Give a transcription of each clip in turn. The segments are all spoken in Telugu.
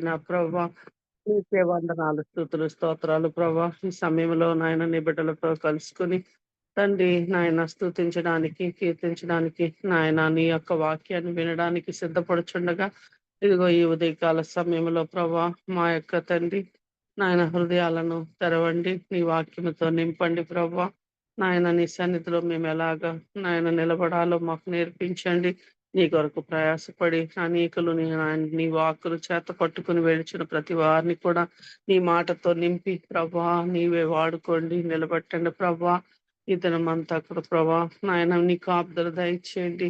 నా ప్రభా నీకే వందనాలు, స్తుతులు, స్తోత్రాలు ప్రభా. ఈ సమయంలో నాయన నీ బిడ్డలతో కలుసుకుని తండ్రి నాయన స్తుతించడానికి, కీర్తించడానికి, నాయన నీ యొక్క వాక్యాన్ని వినడానికి సిద్ధపడుచుండగా ఇదిగో ఈ ఉదయకాల సమయంలో ప్రభా మా యొక్క తండ్రి నాయన హృదయాలను తెరవండి, నీ వాక్యముతో నింపండి ప్రభా. నాయన నీ సన్నిధిలో మేము ఎలాగా నాయన నిలబడాలో మాకు నేర్పించండి. నీ కొరకు ప్రయాసపడి అనేకులు నీ వాక్కులు చేత పట్టుకుని వెళుచున్న ప్రతి వారిని కూడా నీ మాటతో నింపి ప్రభా నీవే వాడుకోండి, నిలబెట్టండి ప్రభా. ఈ దినమంతా కూడా ప్రభా నాయన నీ కాపుదల దయచేయండి.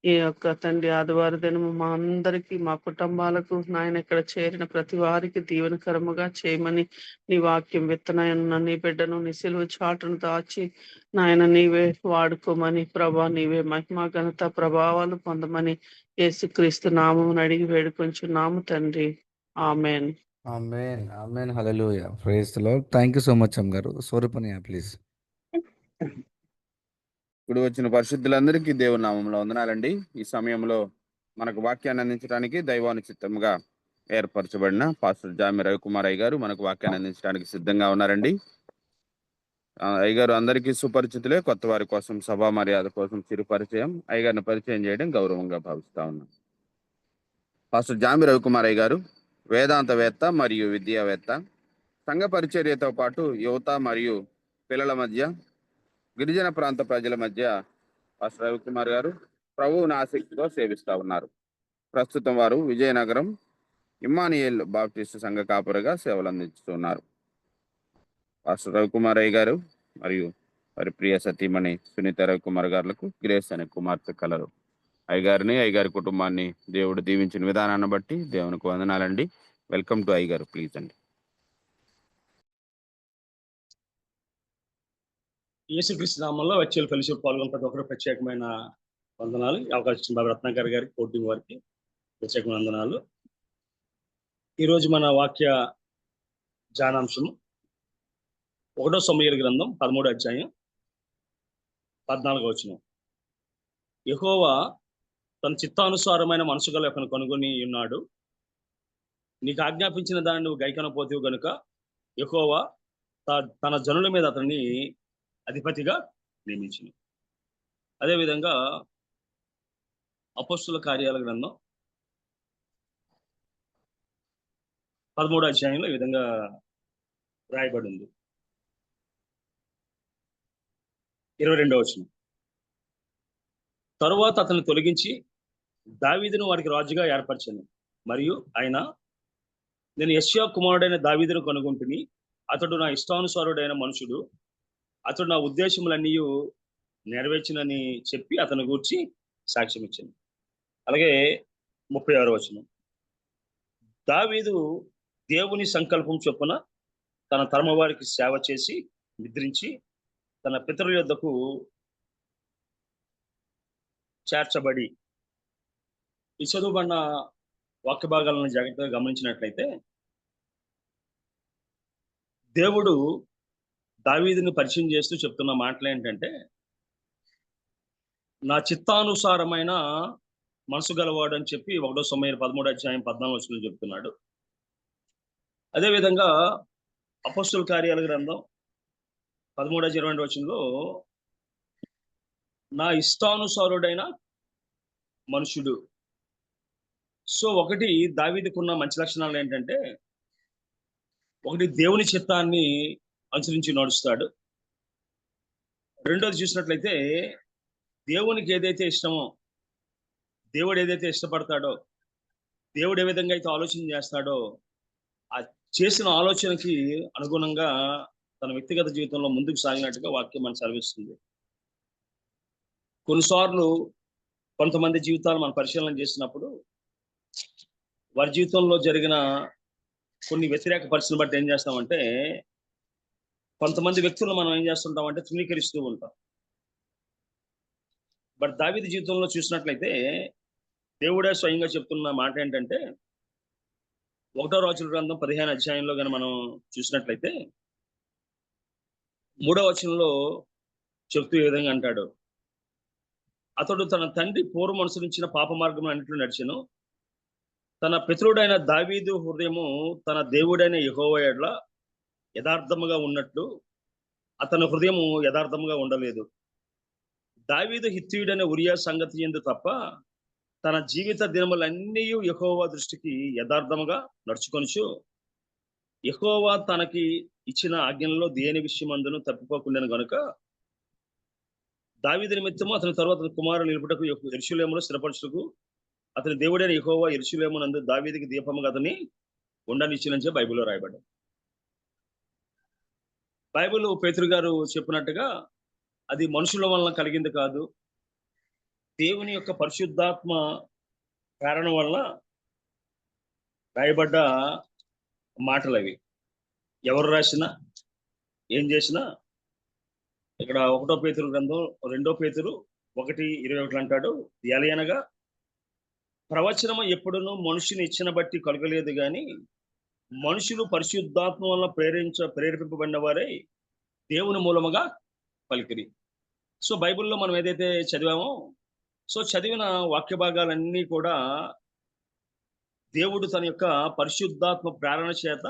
ఈ యొక్క తండ్రి ఆదివారి దినము మా అందరికీ, మా కుటుంబాలకు నాయన ఇక్కడ చేరిన ప్రతి వారికి దీవెనకరముగా చేయమని నీ వాక్యం విత్తనాయన నీ బిడ్డను నీ సిలువ చాటును దాచి నాయన నీవే వాడుకోమని ప్రభా నీవే మహిమ ఘనత ప్రభావాలు పొందమని యేసుక్రీస్తు నామమున అడిగి వేడుకొంచున్నాము తండ్రి. Amen. Amen amen hallelujah praise the lord. Thank you so much అమ్మగారు. స్వరూపనియ ప్లీజ్. ఇప్పుడు వచ్చిన పరిశుద్ధులందరికీ దేవుని నామంలో వందనాలండి. ఈ సమయంలో మనకు వాక్యాన్ని అందించడానికి దైవానుచిత్తముగా ఏర్పరచబడిన పాస్టర్ జామి రవికుమార్ అయ్య గారు మనకు వాక్యాన్ని అందించడానికి సిద్ధంగా ఉన్నారండి. అయ్యగారు అందరికీ సుపరిచితులే. కొత్త వారి కోసం సభా మర్యాద కోసం చిరు పరిచయం, అయ్యగారిని పరిచయం చేయడం గౌరవంగా భావిస్తా ఉన్నాం. పాస్టర్ జామి రవికుమార్ అయ్య గారు వేదాంతవేత్త మరియు విద్యావేత్త, సంఘ పరిచర్యతో పాటు యువత మరియు పిల్లల మధ్య, గిరిజన ప్రాంత ప్రజల మధ్య పాస్టర్ రవికుమార్ గారు ప్రభువుని ఆసక్తితో సేవిస్తూ ఉన్నారు. ప్రస్తుతం వారు విజయనగరం ఇమ్మానియేల్ బాప్టిస్ట్ సంఘ కాపురగా సేవలు అందిస్తున్నారు. పాస్టర్ రవికుమార్ అయ్య గారు మరియు వారి ప్రియ సతీమణి సునీత రవికుమార్ గారులకు గ్రేస్ అనే కుమార్తె కలరు. అయ్యగారిని, అయ్యగారి కుటుంబాన్ని దేవుడు దీవించిన విధానాన్ని బట్టి దేవునికి వందనాలండి. వెల్కమ్ టు అయ్యగారు, ప్లీజ్ అండి. యేసుక్రీస్తు నామంలో వచ్చే ఫెలోషిప్ పాల్గొన్న ప్రతి ఒక్కరు ప్రత్యేకమైన వందనాలు. అవకాశం ఇచ్చిన బాబు రత్నాకర్ గారికి, కోటింగ్ వారికి ప్రత్యేకమైన వందనాలు. ఈరోజు మన వాక్య ధ్యానాంశము 1 సమూయేలు గ్రంథం 13వ అధ్యాయం 14వ వచనం. యెహోవా తన చిత్తానుసారమైన మనసు గల ఒకని కనుగొని ఉన్నాడు. నీకు ఆజ్ఞాపించిన దాన్ని నువ్వు గైకొనపోతేవు గనుక యెహోవా తన జనుల మీద అతన్ని అధిపతిగా నియమించింది. అదేవిధంగా అపోస్తుల కార్యాల గ్రంథం 13వ అధ్యాయంలో ఈ విధంగా రాయబడి ఉంది. 22వ వచనం. తరువాత అతన్ని తొలగించి దావీదును వారికి రాజుగా ఏర్పరచాను. మరియు ఆయన, నేను యెష్యా కుమారుడైన దావీదును కనుగొంటిని, అతడు నా ఇష్టానుసారుడైన మనుషుడు, అతడు నా ఉద్దేశములన్నీ నెరవేర్చినని చెప్పి అతని గూర్చి సాక్ష్యం ఇచ్చాను. అలాగే 36వ వచనం. దావీదు దేవుని సంకల్పం చొప్పున తన తరమ వారికి సేవ చేసి నిద్రించి తన పితరుల యొద్దకు చేర్చబడి. ఈ చదువుబడిన వాక్య భాగాలను జాగ్రత్తగా గమనించినట్లయితే దేవుడు దావీదుని పరిచయం చేస్తూ చెప్తున్న మాటలు ఏంటంటే, నా చిత్తానుసారమైన మనసు గలవాడు అని చెప్పి 1 సమూయేలు 13వ అధ్యాయం 14వ వచనంలో చెప్తున్నాడు. అదేవిధంగా అపోస్తుల కార్యాల గ్రంథం 13వ వచనంలో నా ఇష్టానుసారుడైన మనుషుడు. సో ఒకటి దావీదుకున్న మంచి లక్షణాలు ఏంటంటే, ఒకటి దేవుని చిత్తాన్ని అనుసరించి నడుస్తాడు. రెండోది చూసినట్లయితే దేవునికి ఏదైతే ఇష్టమో, దేవుడు ఏదైతే ఇష్టపడతాడో, దేవుడు ఏ విధంగా అయితే ఆలోచన చేస్తాడో ఆ చేసిన ఆలోచనకి అనుగుణంగా తన వ్యక్తిగత జీవితంలో ముందుకు సాగినట్టుగా వాక్యం మనం సెలవిస్తుంది. కొన్నిసార్లు కొంతమంది జీవితాలు మనం పరిశీలన చేసినప్పుడు వారి జీవితంలో జరిగిన కొన్ని వ్యతిరేక పరిస్థితులను బట్టి ఏం చేస్తామంటే, కొంతమంది వ్యక్తులను మనం ఏం చేస్తుంటామంటే తృణీకరిస్తూ ఉంటాం. బట్ దావీదు జీవితంలో చూసినట్లయితే దేవుడే స్వయంగా చెప్తున్న మాట ఏంటంటే, 1వ రాజుల గ్రంథం 15వ అధ్యాయంలో కానీ మనం చూసినట్లయితే 3వ వచనంలో చెప్తూ ఏ విధంగా అంటాడు, అతడు తన తండ్రి పూర్వం అనుసరించిన పాప మార్గం అన్నింటిలో నడిచెను, తన పితరుడైన దావీదు హృదయము తన దేవుడైన యెహోవా యెడల యథార్థముగా ఉన్నట్లు అతని హృదయము యథార్థముగా ఉండలేదు. దావీదు హిత్తీయుడైన ఉరియా సంగతి యందు తప్ప తన జీవిత దినములన్నీ యెహోవా దృష్టికి యథార్థముగా నడుచుకొనుచు యెహోవా తనకి ఇచ్చిన ఆజ్ఞలలో దేని విషయమందును తప్పిపోకుండాను గనుక దావీదు నిమిత్తము అతని తర్వాత కుమారులు నిలుపుటకు యెరూషలేములో స్థిరపరచుటకు అతని దేవుడైన యెహోవా యెరూషలేమునందు దావీదుకి దీపముగా అతని ఉండనిచ్చినని బైబిల్లో రాయబడ్డాడు. బైబిల్ పేతురు గారు చెప్పినట్టుగా అది మనుషుల వలన కలిగింది కాదు, దేవుని యొక్క పరిశుద్ధాత్మ ప్రేరణ వలన రాయబడ్డ మాటలు అవి. ఎవరు రాసినా ఏం చేసినా ఇక్కడ 1 పేతురు గ్రంథం 2 పేతురు 1:21 అంటాడు, ఎలయనగా ప్రవచనము ఎప్పుడునూ మనుషుని ఇచ్చిన బట్టి కలగలేదు గాని మనుషులు పరిశుద్ధాత్మ వలన ప్రేరేపింపబడిన వారై దేవుని మూలముగా పలికిరి. సో బైబిల్లో మనం ఏదైతే చదివామో, సో చదివిన వాక్య భాగాలన్నీ కూడా దేవుడు తన యొక్క పరిశుద్ధాత్మ ప్రేరణ చేత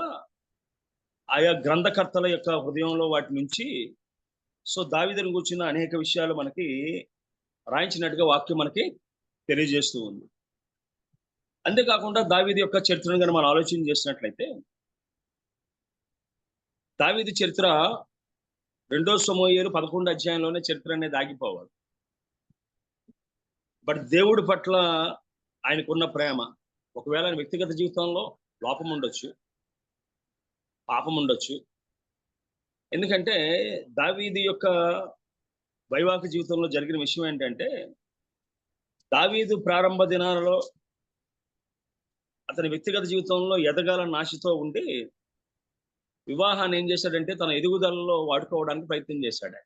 ఆయా గ్రంథకర్తల యొక్క హృదయంలో వాటి నుంచి సో దావీదుని గురించిన అనేక విషయాలు మనకి రాయించినట్టుగా వాక్యం మనకి తెలియజేస్తూ ఉంది. అంతేకాకుండా దావీదు యొక్క చరిత్రను కానీ మనం ఆలోచన చేసినట్లయితే దావీదు చరిత్ర 2 సమూయేలు 11 అధ్యాయంలోనే చరిత్ర అనేది ఆగిపోవాలి. బట్ దేవుడి పట్ల ఆయనకున్న ప్రేమ, ఒకవేళ ఆయన వ్యక్తిగత జీవితంలో లోపం ఉండొచ్చు, పాపం ఉండొచ్చు. ఎందుకంటే దావీదు యొక్క వైవాహిక జీవితంలో జరిగిన విషయం ఏంటంటే, దావీదు ప్రారంభ దినాలలో అతని వ్యక్తిగత జీవితంలో ఎదగాలని ఆశతో ఉండి వివాహాన్ని ఏం చేశాడంటే తన ఎదుగుదలలో వాడుకోవడానికి ప్రయత్నం చేశాడు.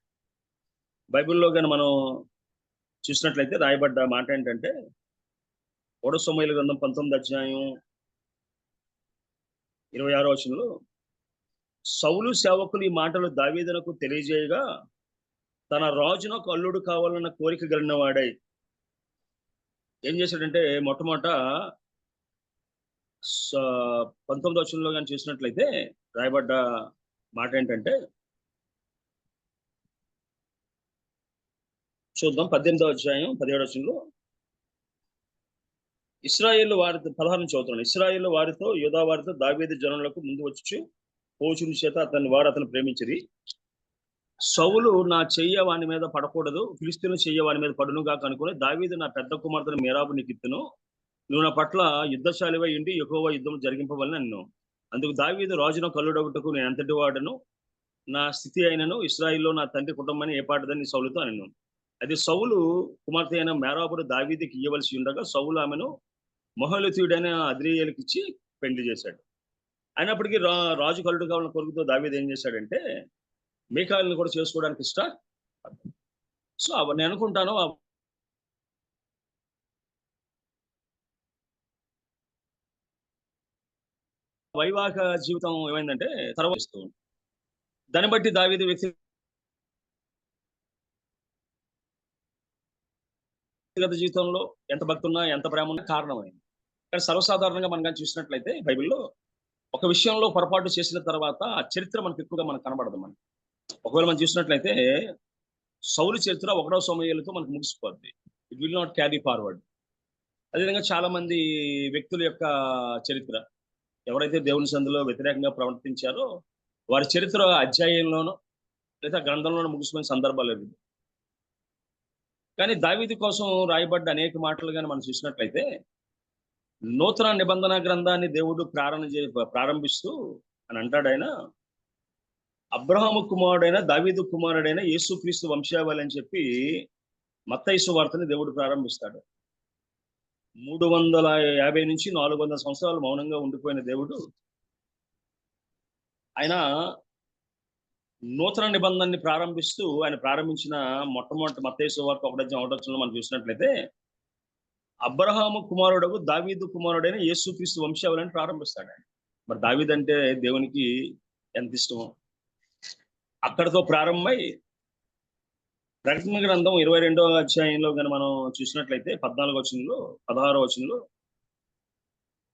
బైబిల్లో కానీ మనం చూసినట్లయితే రాయబడ్డ మాట ఏంటంటే 1 సమూయేలు గ్రంథం 19 అధ్యాయం 26వ వచనంలో సౌలు సేవకులు ఈ మాటలు దావీదునకు తెలియజేయగా తన రాజునకు అల్లుడు కావాలన్న కోరిక కలిగిన వాడై ఏం చేశాడంటే మొట్టమొదట 19వ వచనంలో కానీ చూసినట్లయితే రాయబడ్డ మాట ఏంటంటే, చూద్దాం 18వ అధ్యాయం 17వ వచనంలో, ఇశ్రాయేలు వారితో 16 చదువుతున్నాను. ఇశ్రాయేలు వారితో యూదా వారితో దావీదు జనులకు ముందు వచ్చి పోచుని చేత అతను ప్రేమించిరి. సౌలు నా చెయ్య వాని మీద పడకూడదు, ఫిలిస్తీను చెయ్య వాని మీద పడునుగా కనుకొని దావీదు నా పెద్ద కుమార్తెను మేరాబు నీకు ఇత్తును, నువ్వు నా పట్ల యుద్ధశాలివై ఉండి యెహోవా యుద్ధం జరిగింపవలని అన్ను. అందుకు దావీదు రాజును కల్లుడొకటకు నేను ఎంతటి వాడను, నా స్థితి అయినను ఇశ్రాయిల్లో నా తండ్రి కుటుంబాన్ని ఏ పాటదని సౌలుతో అనను. అది సౌలు కుమార్తె అయిన మేరాబును దావీదుకి ఇవ్వవలసి ఉండగా సౌలు ఆమెను మొహలతీయుడైన అద్రీయేలుకి ఇచ్చి పెళ్లి చేశాడు. అయినప్పటికీ రాజు కల్లుడు కావాలని కొడుకుతో దావీదు ఏం చేశాడంటే మీకాయలను కూడా చేసుకోవడానికి ఇష్టం. సో నేను అనుకుంటాను వైవాహిక జీవితం ఏమైందంటే తర్వాత దాన్ని బట్టి దావీదు వ్యక్తిగత జీవితంలో ఎంత భక్తి ఉన్నా ఎంత ప్రేమ ఉన్నా కారణమైంది. కానీ సర్వసాధారణంగా మనం కానీ చూసినట్లయితే బైబిల్లో ఒక విషయంలో పొరపాటు చేసిన తర్వాత ఆ చరిత్ర మనకు ఎక్కువగా మనకు కనబడదు. మనకి ఒకవేళ మనం చూసినట్లయితే సౌలు చరిత్ర 1వ సమూయేలుతో మనకు ముగిసిపోద్ది. It will not carry forward. అదేవిధంగా చాలా మంది వ్యక్తుల యొక్క చరిత్ర, ఎవరైతే దేవుని సందులో వ్యతిరేకంగా ప్రవర్తించారో వారి చరిత్ర అధ్యాయంలోనో లేదా గ్రంథంలోనూ ముగిసిపోయిన సందర్భాలు లేదు. కానీ దావీదు కోసం రాయబడ్డ అనేక మాటలు కానీ మనం చూసినట్లయితే నూతన నిబంధన గ్రంథాన్ని దేవుడు ప్రారంభిస్తూ అని అంటాడు, ఆయన అబ్రహాము కుమారుడైన దావీదు కుమారుడైన యేసుక్రీస్తు వంశావళి అని చెప్పి మత్తయి సువార్తని దేవుడు ప్రారంభిస్తాడు. 350 నుంచి 400 సంవత్సరాలు మౌనంగా ఉండిపోయిన దేవుడు ఆయన నూతన నిబంధనని ప్రారంభిస్తూ ఆయన ప్రారంభించిన మొట్టమొదటి మత్తయి సువార్త 1:1 మనం చూసినట్లయితే అబ్రహాము కుమారుడు దావీదు కుమారుడైన యేసుక్రీస్తు వంశావళిని ప్రారంభిస్తాడు ఆయన. మరి దావీదు అంటే దేవునికి ఎంత ఇష్టమో అక్కడితో ప్రారంభమై ప్రకటన గ్రంథం 22వ అధ్యాయంలో కానీ మనం చూసినట్లయితే 14వ వచనంలో 16వ వచనంలో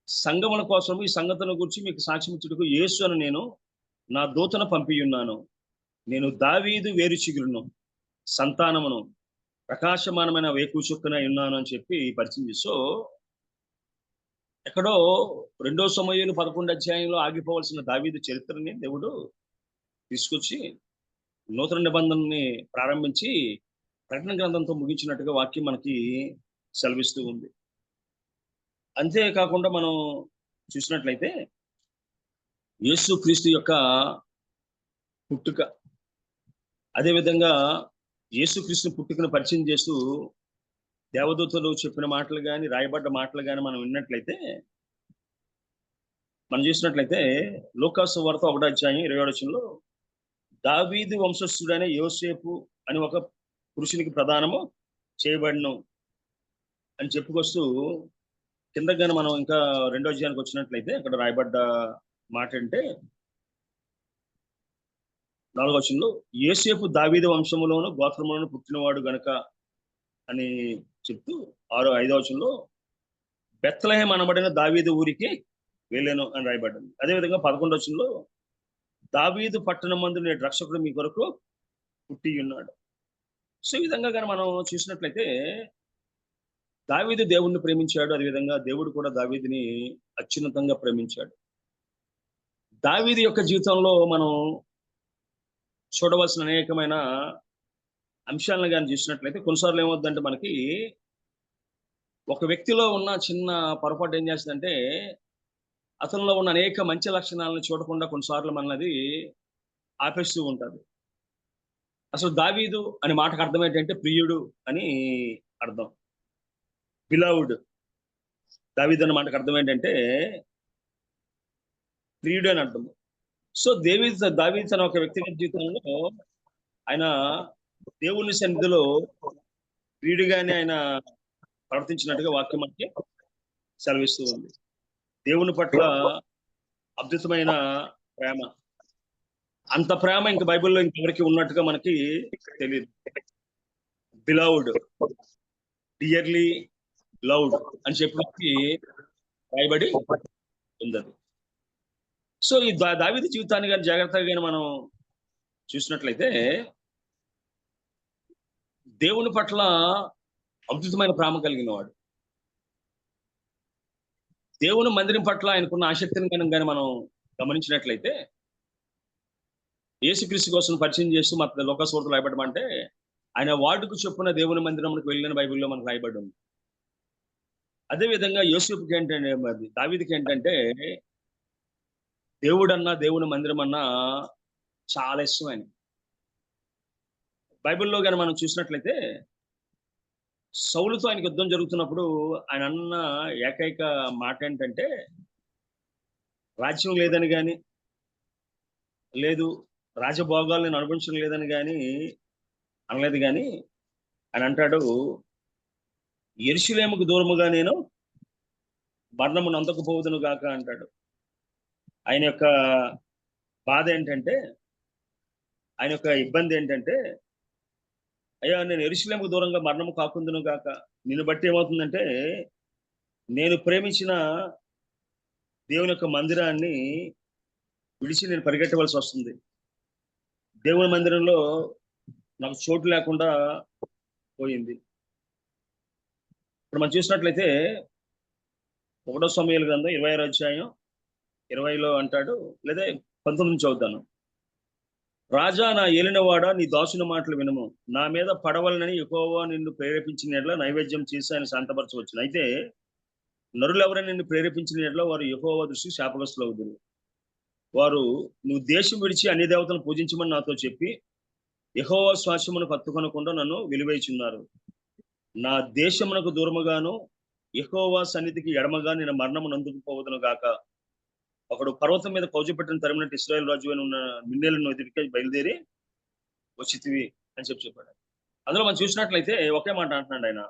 సంగముల కోసం ఈ సంగతుల గురించి మీకు సాక్ష్యం ఇచ్చుటకు యేసు అని నేను నా దూతను పంపి ఉన్నాను. నేను దావీదు వేరు చిగురును, సంతానమును, ప్రకాశమానమైన వేకు చుక్కనై ఉన్నాను అని చెప్పి పరిచయం చేసి, సో ఎక్కడో 2 సమూయేలు 11 అధ్యాయంలో ఆగిపోవాల్సిన దావీదు చరిత్రని దేవుడు తీసుకొచ్చి నూతన నిబంధనని ప్రారంభించి ప్రకటన గ్రంథంతో ముగించినట్టుగా వాక్యం మనకి సెలవిస్తూ ఉంది. అంతేకాకుండా మనం చూసినట్లయితే యేసు క్రీస్తు యొక్క పుట్టుక, అదేవిధంగా యేసుక్రీస్తు పుట్టుకను పరిచయం చేస్తూ దేవదూతలు చెప్పిన మాటలు కానీ రాయబడ్డ మాటలు కానీ మనం విన్నట్లయితే, మనం చూసినట్లయితే లూకాసు వార్త 1వ అధ్యాయం 27వ వచనంలో దావీదు వంశస్థుడైన యోసేపు అని ఒక పురుషునికి ప్రదానము చేయబడిను అని చెప్పుకొస్తూ కిందగానే మనం ఇంకా 2వ అధ్యాయానికి వచ్చినట్లయితే అక్కడ రాయబడ్డ మాట అంటే 4వ వచనంలో యోసేపు దావీదు వంశములోను గోత్రములోను పుట్టినవాడు గనుక అని చెప్తూ 5వ వచనంలో బెత్లెహేం అనబడిన దావీదు ఊరికి వెళ్ళాను అని రాయబడ్డాను. అదేవిధంగా 11వ వచనంలో దావీదు పట్టణం మందు నేడు రక్షకుడు మీ కొరకు పుట్టి ఉన్నాడు. సో ఈ విధంగా కానీ మనం చూసినట్లయితే దావీదు దేవుడిని ప్రేమించాడు, అదేవిధంగా దేవుడు కూడా దావీదుని అత్యున్నతంగా ప్రేమించాడు. దావీదు యొక్క జీవితంలో మనం చూడవలసిన అనేకమైన అంశాలను కానీ చూసినట్లయితే కొన్నిసార్లు ఏమవుతుందంటే మనకి ఒక వ్యక్తిలో ఉన్న చిన్న పొరపాటు ఏం చేస్తుందంటే అతనిలో ఉన్న అనేక మంచి లక్షణాలను చూడకుండా కొన్నిసార్లు మనది ఆపేస్తూ ఉంటుంది. అసలు దావీదు అనే మాటకు అర్థం ఏంటంటే ప్రియుడు అని అర్థం. బిలౌడ్, దావీదు అనే మాటకు అర్థం ఏంటంటే ప్రియుడు అని అర్థం. సో దావీదు తన ఒక వ్యక్తిగత జీవితంలో ఆయన దేవుని సన్నిధిలో ప్రియుడిగానే ఆయన ప్రవర్తించినట్టుగా వాక్యం మనకి సెలవిస్తూ ఉంది. దేవుని పట్ల అద్భుతమైన ప్రేమ, అంత ప్రేమ ఇంక బైబిల్లో ఇంకెవరికి ఉన్నట్టుగా మనకి తెలియదు. బిలౌడ్, డియర్లీ లవ్డ్ అని చెప్పి రాయబడి ఉంది. సో ఈ దావీదు జీవితాన్ని కానీ జాగ్రత్తగా మనం చూసినట్లయితే దేవుని పట్ల అద్భుతమైన ప్రేమ కలిగిన వాడు. దేవుని మందిరం పట్ల ఆయనకున్న ఆసక్తిని కానీ మనం గమనించినట్లయితే యేసుక్రీస్తు కోసం పరిచయం చేస్తూ మన లోకాసు వార్తలో రాయబడమంటే ఆయన వార్డుకు చొప్పున దేవుని మందిరంకి వెళ్ళిన బైబిల్లో మనకు రాయబడి ఉంది. అదేవిధంగా యోసేపుకి ఏంటంటే, దావీదుకి ఏంటంటే దేవుడన్నా దేవుని మందిరం అన్నా చాలా ఇష్టం ఆయన. బైబిల్లో కానీ మనం చూసినట్లయితే సౌలుతో ఆయనకు యుద్ధం జరుగుతున్నప్పుడు ఆయన అన్న ఏకైక మాట ఏంటంటే రాజ్యం లేదని కానీ లేదు రాజభోగాలు నేను అనుభవించడం లేదని కానీ అనలేదు. కానీ ఆయన అంటాడు యెరూషలేముకు దూరముగా నేను మరణమును అందకపోవదును గాక అంటాడు. ఆయన యొక్క బాధ ఏంటంటే, ఆయన యొక్క ఇబ్బంది ఏంటంటే, అయ్యా నేను యెరూషలేముకు దూరంగా మరణము కాకుందును గాక. నిన్ను బట్టి ఏమవుతుందంటే నేను ప్రేమించిన దేవుని యొక్క మందిరాన్ని విడిచి నేను పరిగెట్టవలసి వస్తుంది. దేవుని మందిరంలో నాకు చోటు లేకుండా పోయింది. ఇప్పుడు మనం చూసినట్లయితే 1వ సమూయేలు గ్రంథం 26వ అధ్యాయం 20లో అంటాడు, లేదా 19 నుంచి చదువుతాను. రాజా నా ఏలినవాడ నీ దాసుని మాటలు వినుము. నా మీద పడవలనని యెహోవా నిన్ను ప్రేరేపించిన ఎడల నైవేద్యం చేసి ఆయన శాంతపరచవచ్చును. అయితే నరులు ఎవరైనా నిన్ను ప్రేరేపించిన ఎడల వారు యెహోవా దృష్టికి శాపగ్రస్తులవుదురు. వారు నువ్వు దేశం విడిచి అన్ని దేవతలను పూజించమని నాతో చెప్పి యెహోవా స్వాస్యమునకు హత్తుకొనకుండా నన్ను వెలివేయుచున్నారు. నా దేశమునకు దూరముగాను యెహోవా సన్నిధికి ఎడమగా నేను మరణము నందుకుపోవదును గాక. ఒకడు పర్వతం మీద కౌజపెట్టిన తరిమినట్టు ఇశ్రాయేలు రాజు అని ఉన్న మిన్నెలను ఎదురుకి బయలుదేరి వచ్చితివి అని చెప్పాడు. అందులో మనం చూసినట్లయితే ఒకే మాట అంటున్నాడు ఆయన,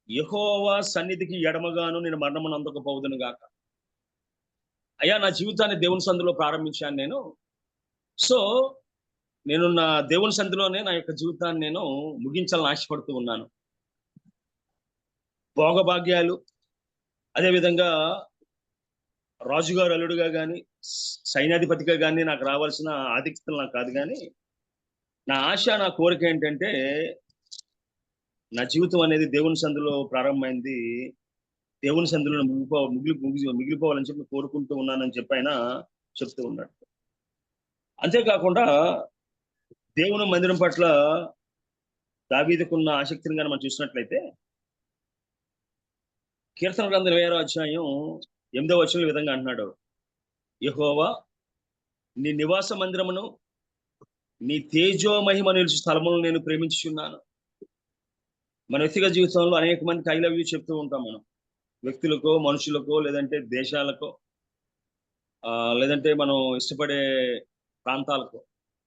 యెహోవా సన్నిధికి ఎడమగాను నేను మరణమును అందకపోవదును గాక. అయ్యా నా జీవితాన్ని దేవుని సంధిలో ప్రారంభించాను నేను. సో నేను నా దేవుని సంధిలోనే నా యొక్క జీవితాన్ని నేను ముగించాలని ఆశపడుతూ ఉన్నాను. భోగభాగ్యాలు, అదేవిధంగా రాజుగారు అల్లుడుగా కానీ సైన్యాధిపతిగా కానీ నాకు రావాల్సిన ఆధిక్యతలు నాకు కాదు, కానీ నా ఆశ, నా కోరిక ఏంటంటే నా జీవితం అనేది దేవుని సందులో ప్రారంభమైంది, దేవుని సందులో మిగిలిపోవాలని చెప్పి కోరుకుంటూ ఉన్నానని చెప్పి ఆయన చెప్తూ ఉన్నాడు. అంతేకాకుండా దేవుని మందిరం పట్ల దావీదుకున్న ఆసక్తిని కానీ మనం చూసినట్లయితే కీర్తన గ్రంథం 20వ అధ్యాయం 8వ వచనం ఈ విధంగా అంటున్నాడు, యెహోవా నీ నివాస మందిరమును నీ తేజో మహిమ నిలిచి స్థలములను నేను ప్రేమించుచున్నాను. మన వ్యక్తిగత జీవితంలో అనేక మందికి ఐ లవ్ యూ చెప్తూ ఉంటాం మనం, వ్యక్తులకో, మనుషులకో, లేదంటే దేశాలకో, లేదంటే మనం ఇష్టపడే ప్రాంతాలకు.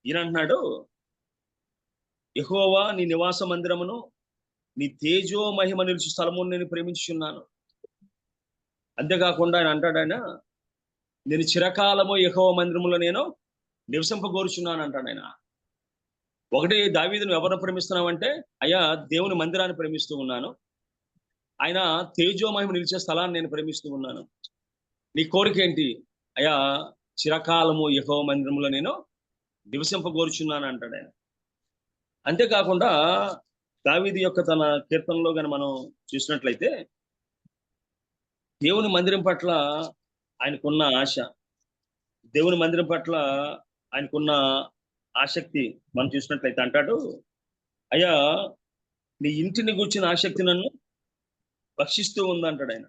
ఈయన అంటున్నాడు, యెహోవా నీ నివాస మందిరమును నీ తేజో మహిమ నిలిచి స్థలమును నేను ప్రేమించుచున్నాను. అంతేకాకుండా ఆయన అంటాడు, నేను చిరకాలము యెహోవా మందిరములో నేను నివసింపగోరుచున్నాను అంటాడు ఆయన. ఒకటి, దావీదును ఎవరిని ప్రేమిస్తున్నావంటే, అయ్యా దేవుని మందిరాన్ని ప్రేమిస్తూ ఉన్నాను, ఆయన తేజో మహిమ నిలిచే స్థలాన్ని నేను ప్రేమిస్తూ ఉన్నాను. నీ కోరిక ఏంటి? అయ్యా చిరకాలము యెహోవా మందిరములో నేను నివసింపగోరుచున్నాను అంటాడు ఆయన. అంతేకాకుండా దావీదు యొక్క తన కీర్తనలో కానీ మనం చూసినట్లయితే దేవుని మందిరం పట్ల ఆయనకున్న ఆశ, దేవుని మందిరం పట్ల ఆయనకున్న ఆసక్తి మనం చూసినట్లయితే అంటాడు, అయ్యా నీ ఇంటిని గూర్చిన ఆసక్తి నన్ను భక్షిస్తూ ఉంది అంటాడు ఆయన.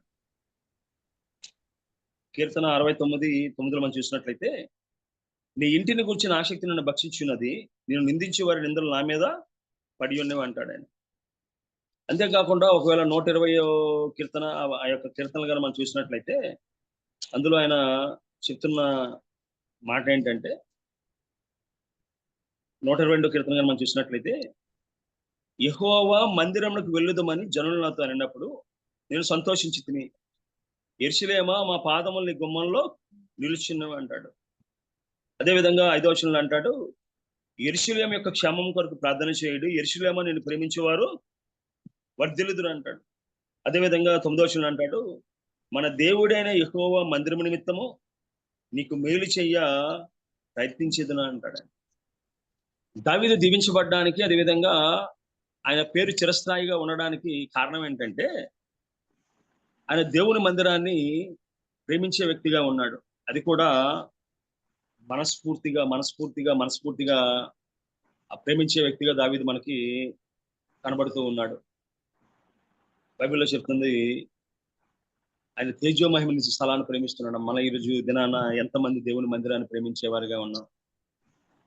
కీర్తన 69:9 మనం చూసినట్లయితే, నీ ఇంటిని గూర్చిన ఆసక్తి నన్ను భక్షించున్నది, నేను నిందించే వారి నిందలు నా మీద పడి ఉన్నవి అంటాడు ఆయన. అంతేకాకుండా ఒకవేళ 120వ కీర్తన, ఆ యొక్క కీర్తనలు కానీ మనం చూసినట్లయితే అందులో ఆయన చెప్తున్న మాట ఏంటంటే, 122వ కీర్తన కానీ మనం చూసినట్లయితే, యెహోవా మందిరమునకు వెళ్ళుదమని జనులు నాతో అన్నప్పుడు నేను సంతోషించి తిని, యెరూషలేమా మా పాదములు నీ గుమ్మంలో నిలుచున్నవి అంటాడు. అదేవిధంగా 5వ వచనంలో అంటాడు, యెరూషలేము యొక్క క్షేమం కొరకు ప్రార్థన చేయుడు, యెరూషలేమా నేను ప్రేమించేవారు వర్ధిల్లుదురు అంటాడు. అదేవిధంగా 9వ వచనంలో అంటాడు, మన దేవుడైన యెహోవా మందిరము నిమిత్తము నీకు మేలు చెయ్య ప్రయత్నించేదను అంటాడు. దావీదు దీవించబడ్డానికి, అదేవిధంగా ఆయన పేరు చిరస్థాయిగా ఉండడానికి కారణం ఏంటంటే, ఆయన దేవుని మందిరాన్ని ప్రేమించే వ్యక్తిగా ఉన్నాడు. అది కూడా మనస్ఫూర్తిగా ప్రేమించే వ్యక్తిగా దావీదు మనకి కనబడుతూ ఉన్నాడు. బైబిల్లో చెప్తుంది, ఆయన తేజో మహిమ నుంచి స్థలాన్ని ప్రేమిస్తున్నాడు. మన ఈరోజు దినాన ఎంతమంది దేవుని మందిరాన్ని ప్రేమించేవారుగా ఉన్నాం,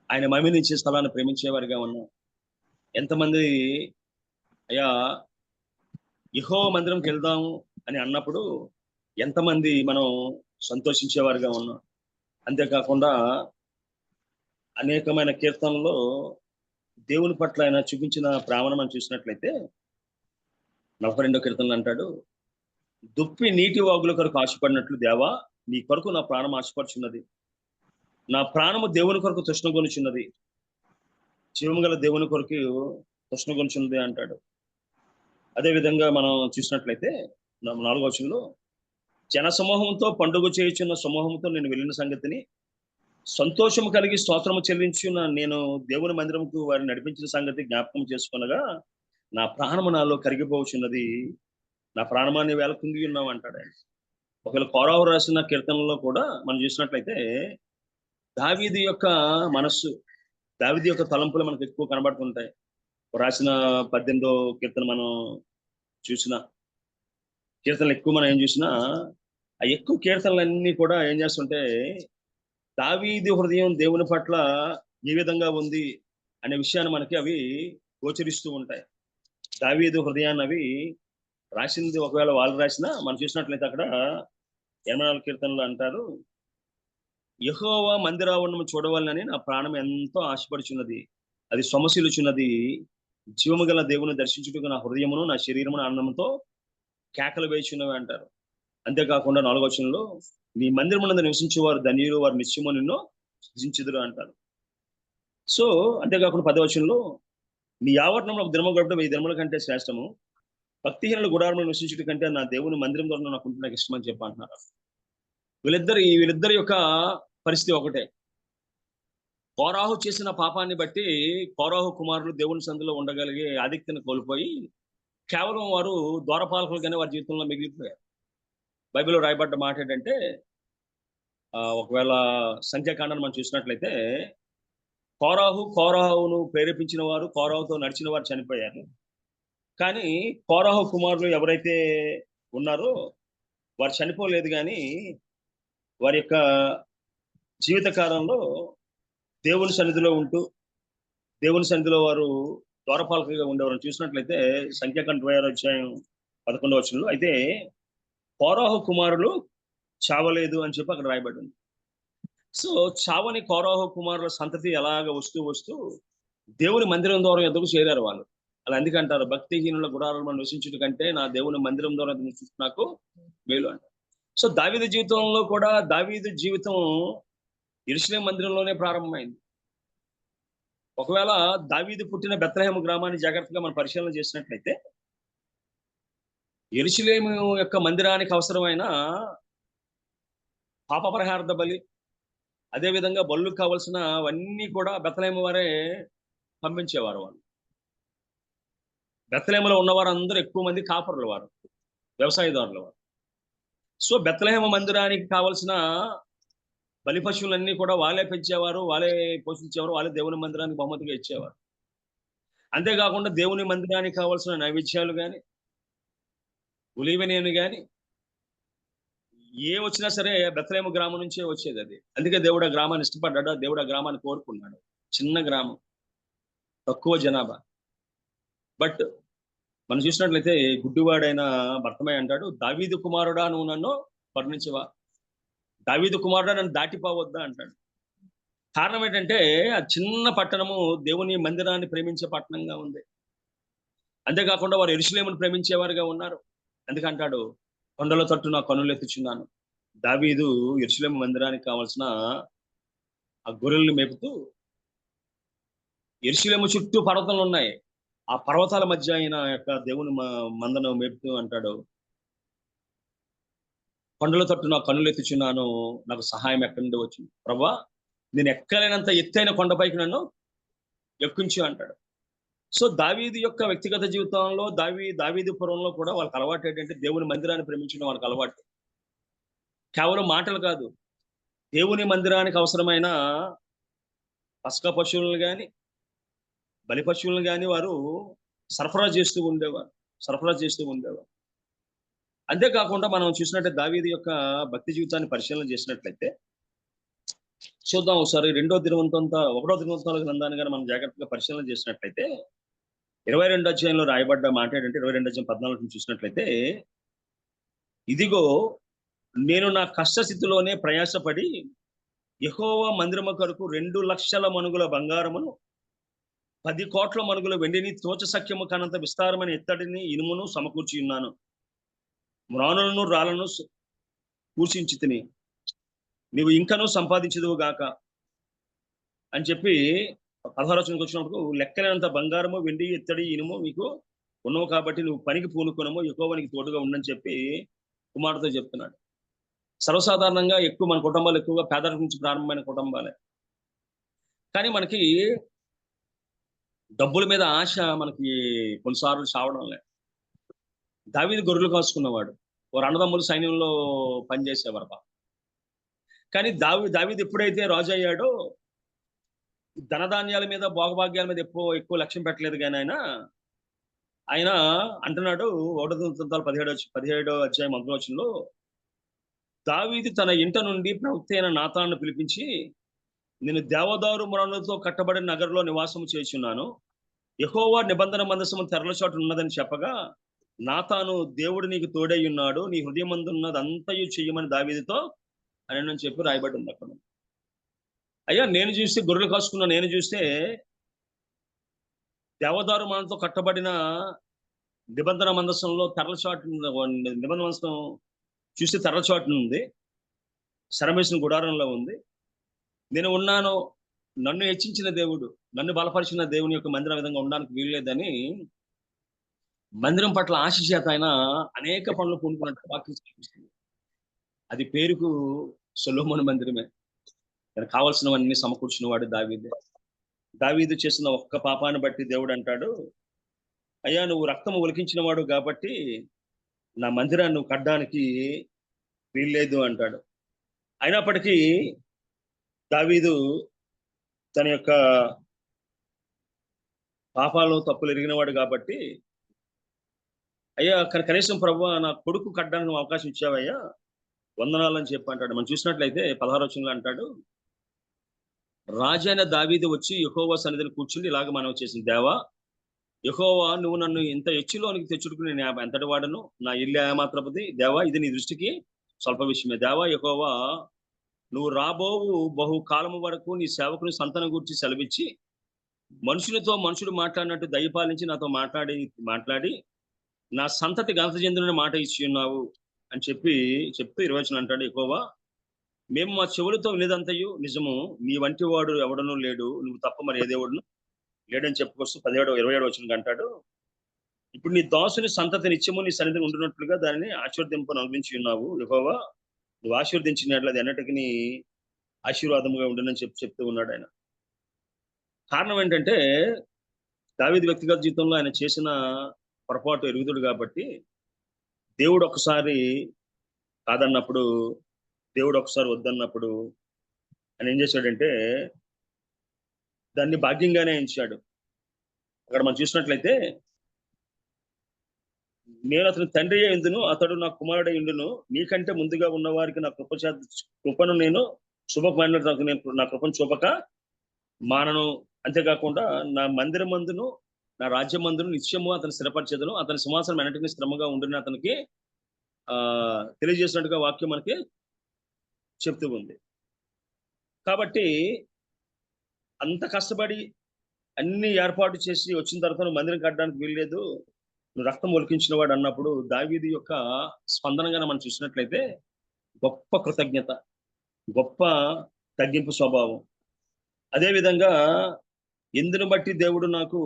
ఆయన మహిమ నుంచి స్థలాన్ని ప్రేమించేవారుగా ఉన్నాం. ఎంతమంది అయ్యా యెహోవా మందిరంకి వెళ్దాము అని అన్నప్పుడు ఎంతమంది మనం సంతోషించేవారుగా ఉన్నాం. అంతేకాకుండా అనేకమైన కీర్తనలో దేవుని పట్ల ఆయన చూపించిన ప్రేమను మనం చూసినట్లయితే 42వ కీర్తనలు అంటాడు, దుప్పి నీటి వాగుల కొరకు ఆశపడినట్లు దేవా నీ కొరకు నా ప్రాణం ఆశపడుచున్నది, నా ప్రాణము దేవుని కొరకు తృష్ణగొనుచున్నది, జీవము గల దేవుని కొరకు తృష్ణగొనుచున్నది అంటాడు. అదేవిధంగా మనం చూసినట్లయితే 4వ వచనంలో, జన సమూహంతో పండుగ చేయుచున్న సమూహంతో నేను వెళ్ళిన సంగతిని, సంతోషము కలిగి స్తోత్రము చెల్లించున్న నేను దేవుని మందిరముకు వారిని నడిపించిన సంగతి జ్ఞాపకం చేసుకునగా నా ప్రాణము నాలో కరిగిపోవచ్చున్నది, నా ప్రాణమాన్ని వేళ కుంగి ఉన్నావు అంటాడు ఆయన. ఒకవేళ కోరాహు రాసిన కీర్తనలో కూడా మనం చూసినట్లయితే దావీదు యొక్క మనస్సు, దావీదు యొక్క తలంపులు మనకు ఎక్కువ కనబడుతుంటాయి. రాసిన 18వ కీర్తన మనం చూసిన కీర్తనలు ఎక్కువ మనం ఏం చూసినా, ఆ ఎక్కువ కీర్తనలన్నీ కూడా ఏం చేస్తుంటే దావీదు హృదయం దేవుని పట్ల ఏ విధంగా ఉంది అనే విషయాన్ని మనకి అవి గోచరిస్తూ ఉంటాయి. దావీదు హృదయాన్ని అవి రాసింది ఒకవేళ వాళ్ళు రాసినా మనం చూసినట్లయితే అక్కడ 84 కీర్తనలు అంటారు, యెహోవా మందిరావరణము చూడవాలని నా ప్రాణం ఎంతో ఆశపడుచున్నది, అది సొమశిలుచున్నది, జీవము గల దేవుని దర్శించుటకు నా హృదయమును నా శరీరమును ఆనందంతో కేకలు వేయుచున్నవి అంటారు. అంతేకాకుండా 4వ వచనంలో, నీ మందిరమునందు నివసించేవారు ధన్యులు, వారు నిత్యము నిన్ను స్తుతించుదురు అంటారు. సో అంతేకాకుండా 10వ వచనంలో, నీ ఆవరణంలో ఒక దినము గడపడం 1000 దినముల కంటే శ్రేష్టము, భక్తిహీనుల గుడారంలో నివసించుట కంటే నా దేవుని మందిరం ద్వారా నాకు ఉంటే నాకు ఇష్టం అని చెప్పి అంటున్నారు. వీళ్ళిద్దరి యొక్క పరిస్థితి ఒకటే. కోరాహు చేసిన పాపాన్ని బట్టి కోరాహు కుమారులు దేవుని సందులో ఉండగలిగే ఆధిక్యతను కోల్పోయి కేవలం వారు ద్వారపాలకులుగానే వారి జీవితంలో మిగిలిపోయారు. బైబిల్లో రాయబడ్డ మాట ఏంటంటే, ఒకవేళ సంఖ్యాకాండాన్ని మనం చూసినట్లయితే కోరాహును ప్రేరేపించిన వారు, కోరాహుతో నడిచిన వారు చనిపోయారు. కానీ కోరాహు కుమారులు ఎవరైతే ఉన్నారో వారు చనిపోలేదు. కానీ వారి యొక్క జీవితకాలంలో దేవుని సన్నిధిలో ఉంటూ దేవుని సన్నిధిలో వారు ద్వారపాలకులుగా ఉండేవారు. చూసినట్లయితే సంఖ్యాకాండం 26వ అధ్యాయం 11వ వచనంలో అయితే కోరాహు కుమారులు చావలేదు అని చెప్పి అక్కడ రాయబడింది. సో చావని కోరాహు కుమారుల సంతతి ఎలాగ వస్తూ దేవుని మందిరం ద్వారా ఎదుగు చేరారు వాళ్ళు. అలా ఎందుకంటారు, భక్తిహీనుల గుడారంలో నివసించుట కంటే నా దేవుని మందిరం ద్వారా నాకు మేలు అంటారు. సో దావీదు జీవితంలో కూడా దావీదు జీవితం యెరూషలేము మందిరంలోనే ప్రారంభమైంది. ఒకవేళ దావీదు పుట్టిన బెత్లెహేము గ్రామాన్ని జాగ్రత్తగా మనం పరిశీలన చేసినట్లయితే యెరూషలేము యొక్క మందిరానికి అవసరమైన పాపపరిహారార్థ బలి, అదేవిధంగా బలులకు కావలసినవన్నీ కూడా బెత్లెహేము వారే పంపించేవారు. వాళ్ళు బెత్లెహేములో ఉన్నవారు అందరూ ఎక్కువ మంది కాపరుల వారు, వ్యవసాయదారుల వారు. సో బెత్లెహేము మందిరానికి కావలసిన బలి పశువులన్నీ కూడా వాళ్ళే పెంచేవారు, వాళ్ళే పోషించేవారు, వాళ్ళే దేవుని మందిరానికి బహుమతిగా ఇచ్చేవారు. అంతేకాకుండా దేవుని మందిరానికి కావాల్సిన నైవేద్యాలు కానీ, ఉలివెనీయుని కానీ ఏ వచ్చినా సరే బెత్లెహేము గ్రామం నుంచే వచ్చేది. అది అందుకే దేవుడు ఆ గ్రామాన్ని ఇష్టపడ్డాడు, దేవుడు ఆ గ్రామాన్ని కోరుకున్నాడు. చిన్న గ్రామం, తక్కువ జనాభా. బట్ మనం చూసినట్లయితే గుడ్డివాడైన భర్తమయ్య అంటాడు, దావీదు కుమారుడా నువ్వు నన్ను వర్ణించవా, దావీదు కుమారుడా నన్ను దాటిపోవద్దా అంటాడు. కారణం ఏంటంటే ఆ చిన్న పట్టణము దేవుని మందిరాన్ని ప్రేమించే పట్టణంగా ఉంది. అంతేకాకుండా వారు యెరూషలేమును ప్రేమించేవారుగా ఉన్నారు. ఎందుకంటాడు, కొండల తట్టు నా కన్నులు ఎత్తుచున్నాను. దావీదు యెరూషలేము మందిరానికి కావాల్సిన ఆ గొర్రెలను మేపుతూ, యెరూషలేము చుట్టూ పర్వతాలు ఉన్నాయి, ఆ పర్వతాల మధ్య ఆయన యొక్క దేవుని మందను మేపుతూ అంటాడు, కొండల తట్టు నా కన్నులు ఎత్తుచున్నాను, నాకు సహాయం ఎక్కడి నుండి వచ్చింది. ప్రభా, నేను ఎక్కలేనంత ఎత్తైన కొండపైకి నన్ను ఎక్కించు అంటాడు. సో దావీదు యొక్క వ్యక్తిగత జీవితంలో దావీదు పురంలో కూడా వాళ్ళకి అలవాటు ఏంటంటే దేవుని మందిరాన్ని ప్రేమించడం వాళ్ళకి అలవాటు. కేవలం మాటలు కాదు, దేవుని మందిరానికి అవసరమైన పస్కా పశువులను కానీ బలి పశువులను కానీ వారు సరఫరా చేస్తూ ఉండేవారు. అంతేకాకుండా మనం చూసినట్టే దావీదు యొక్క భక్తి జీవితాన్ని పరిశీలన చేసినట్లయితే చూద్దాం ఒకసారి 1వ దినవృత్తాంతాల గ్రంథాన్ని కానీ మనం జాగ్రత్తగా పరిశీలన చేసినట్లయితే 22వ అధ్యాయంలో రాయబడ్డ మాట ఏంటంటే 22వ అధ్యాయం 14 చూసినట్లయితే, ఇదిగో నేను నా కష్టస్థితిలోనే ప్రయాసపడి యెహోవా మందిరము కొరకు 2 లక్షల మణుగుల బంగారమును 10 కోట్ల మణుగుల వెండిని తోచ సఖ్యము కానంత విస్తారమైన ఇత్తడిని ఇనుమును సమకూర్చి ఉన్నాను. మ్రానులను రాళ్లను కూర్చించి తిని నీవు ఇంకనూ సంపాదించదువు గాక అని చెప్పి 16వ వచనంకి వచ్చినప్పుడు, లెక్కలేనంత బంగారము వెండి ఇత్తడి ఇనుము మీకు ఉన్నావు కాబట్టి నువ్వు పనికి పూనుకొనము, యెహోవానికి తోడుగా ఉండని చెప్పి కుమారుడితో చెప్తున్నాడు. సర్వసాధారణంగా మన కుటుంబాలు ఎక్కువగా పేదరికం నుంచి ప్రారంభమైన కుటుంబాలే. కానీ మనకి డబ్బుల మీద ఆశ మనకి కొన్నిసార్లు చావడం లేదు. దావీదు గొర్రెలు కాసుకున్నవాడు, వారు అన్నదమ్ములు సైన్యంలో పనిచేసేవారు. కానీ దావీదు ఎప్పుడైతే రాజు అయ్యాడో ధనధాన్యాల మీద భోగభాగ్యాల మీద ఎక్కువ లక్ష్యం పెట్టలేదు. కానీ ఆయన అంటున్నాడు 1వ దినవృత్తాంతాలు 17వ అధ్యాయం 1వ వచనంలో, దావీదు తన ఇంట నుండి ప్రవక్త అయిన నాతానును పిలిపించి, నేను దేవదారు మ్రానులతో కట్టబడిన నగరంలో నివాసం చేస్తున్నాను, యెహోవా నిబంధన మందసము తెరల చోటు ఉన్నదని చెప్పగా, నాతాను దేవుడు నీకు తోడై ఉన్నాడు, నీ హృదయమందున్నది అంతయు చెయ్యమని దావీదుతో అని చెప్పి రాయబడింది అక్కడ. అయ్యా, నేను చూస్తే గొర్రెలు కాసుకున్నా, నేను చూస్తే దేవదారు మ్రానులతో కట్టబడిన నిబంధన మందసంలో నిబంధన మందసం చూస్తే తెరల చాటున ఉంది, శరమేసిన గుడారంలో ఉంది. నేను ఉన్నాను, నన్ను హెచ్చించిన దేవుడు, నన్ను బలపరిచిన దేవుని యొక్క మందిరం విధంగా ఉండడానికి వీల్లేదని మందిరం పట్ల ఆశ చేత ఆయన అనేక పనులు పూనుకున్నట్టు వాక్యం చూపిస్తుంది. అది పేరుకు సొలొమోను మందిరమే. తనకు కావాల్సినవన్నీ సమకూర్చిన వాడు దావీదే. దావీదు చేసిన ఒక్క పాపాన్ని బట్టి దేవుడు అంటాడు, అయ్యా నువ్వు రక్తము ఒలికించిన వాడు కాబట్టి నా మందిరాన్ని నువ్వు కట్టడానికి వీల్లేదు అంటాడు. అయినప్పటికీ దావీదు తన యొక్క పాపాలు తప్పులు ఎరిగినవాడు కాబట్టి, అయ్యా కనీసం ప్రభువా నా కొడుకు కట్టడానికి నువ్వు అవకాశం ఇచ్చావయ్యా, వందనాలని చెప్పి అంటాడు. మనం చూసినట్లయితే 16వ వచనంలో అంటాడు, రాజైన దావీదు వచ్చి యెహోవా సన్నిధిని కూర్చుని ఇలాగ మనవి చేసింది, దేవా యెహోవా నువ్వు నన్ను ఇంత ఎచ్చులోనికి తెచ్చుడుకుని నేను ఎంతటి వాడను, నా ఇల్లు ఏమాత్రపది, దేవా ఇది నీ దృష్టికి స్వల్ప విషయమే. దేవా యెహోవా నువ్వు రాబోవు బహుకాలము వరకు నీ సేవకుని సంతానం గురించి సెలవిచ్చి మనుషులతో మనుషుడు మాట్లాడినట్టు దయపాలించి నాతో మాట్లాడి నా సంతతి ఘనత చెందిన మాట ఇచ్చి ఉన్నావు అని చెప్తూ 20వ వచనం అంటాడు, యెహోవా మేము మా చెవులతో వినేదంతయు నిజము, నీ వంటి వాడు ఎవడనూ లేడు, నువ్వు తప్ప మరి ఏ దేవుడును లేడని చెప్పుకొస్తూ 27వ వచనం అంటాడు, ఇప్పుడు నీ దాసుని సంతతి నిత్యము నీ సన్నిధిని ఉండినట్లుగా దానిని ఆశీర్వదింపను అనుభవించి ఉన్నావు. యెహోవా నువ్వు ఆశీర్వదించినట్లు అది ఎన్నటికి ఆశీర్వాదముగా ఉండనని చెప్తూ ఉన్నాడు ఆయన. కారణం ఏంటంటే దావీదు వ్యక్తిగత జీవితంలో ఆయన చేసిన పొరపాటు ఎరుగుదుడు కాబట్టి, దేవుడు ఒకసారి కాదన్నప్పుడు, దేవుడు ఒకసారి వద్దన్నప్పుడు ఆయన ఏం చేశాడంటే దాన్ని భాగ్యంగానే ఎంచాడు. అక్కడ మనం చూసినట్లయితే, నేను అతని తండ్రి ఎందును, అతడు నా కుమారుడు ఎందును, నీకంటే ముందుగా ఉన్న వారికి నా కృపను నేను నా కృపను చూపక మానను, అంతేకాకుండా నా మందిరమందును నా రాజ్యమందును నిత్యము అతను స్థిరపరిచేదను, అతని సింహాసనం ఎన్నటికీ స్థిరంగా ఉండునని అతనికి తెలియజేసినట్టుగా వాక్యం మనకి చెప్తూ ఉంది. కాబట్టి అంత కష్టపడి అన్ని ఏర్పాటు చేసి వచ్చిన తర్వాత నువ్వు మందిరం కట్టడానికి వీల్లేదు, నువ్వు రక్తం ఒలికించిన వాడు అన్నప్పుడు దావీదు యొక్క స్పందనగా మనం చూసినట్లయితే గొప్ప కృతజ్ఞత, గొప్ప తగ్గింపు స్వభావం. అదేవిధంగా ఎందును బట్టి దేవుడు నాకు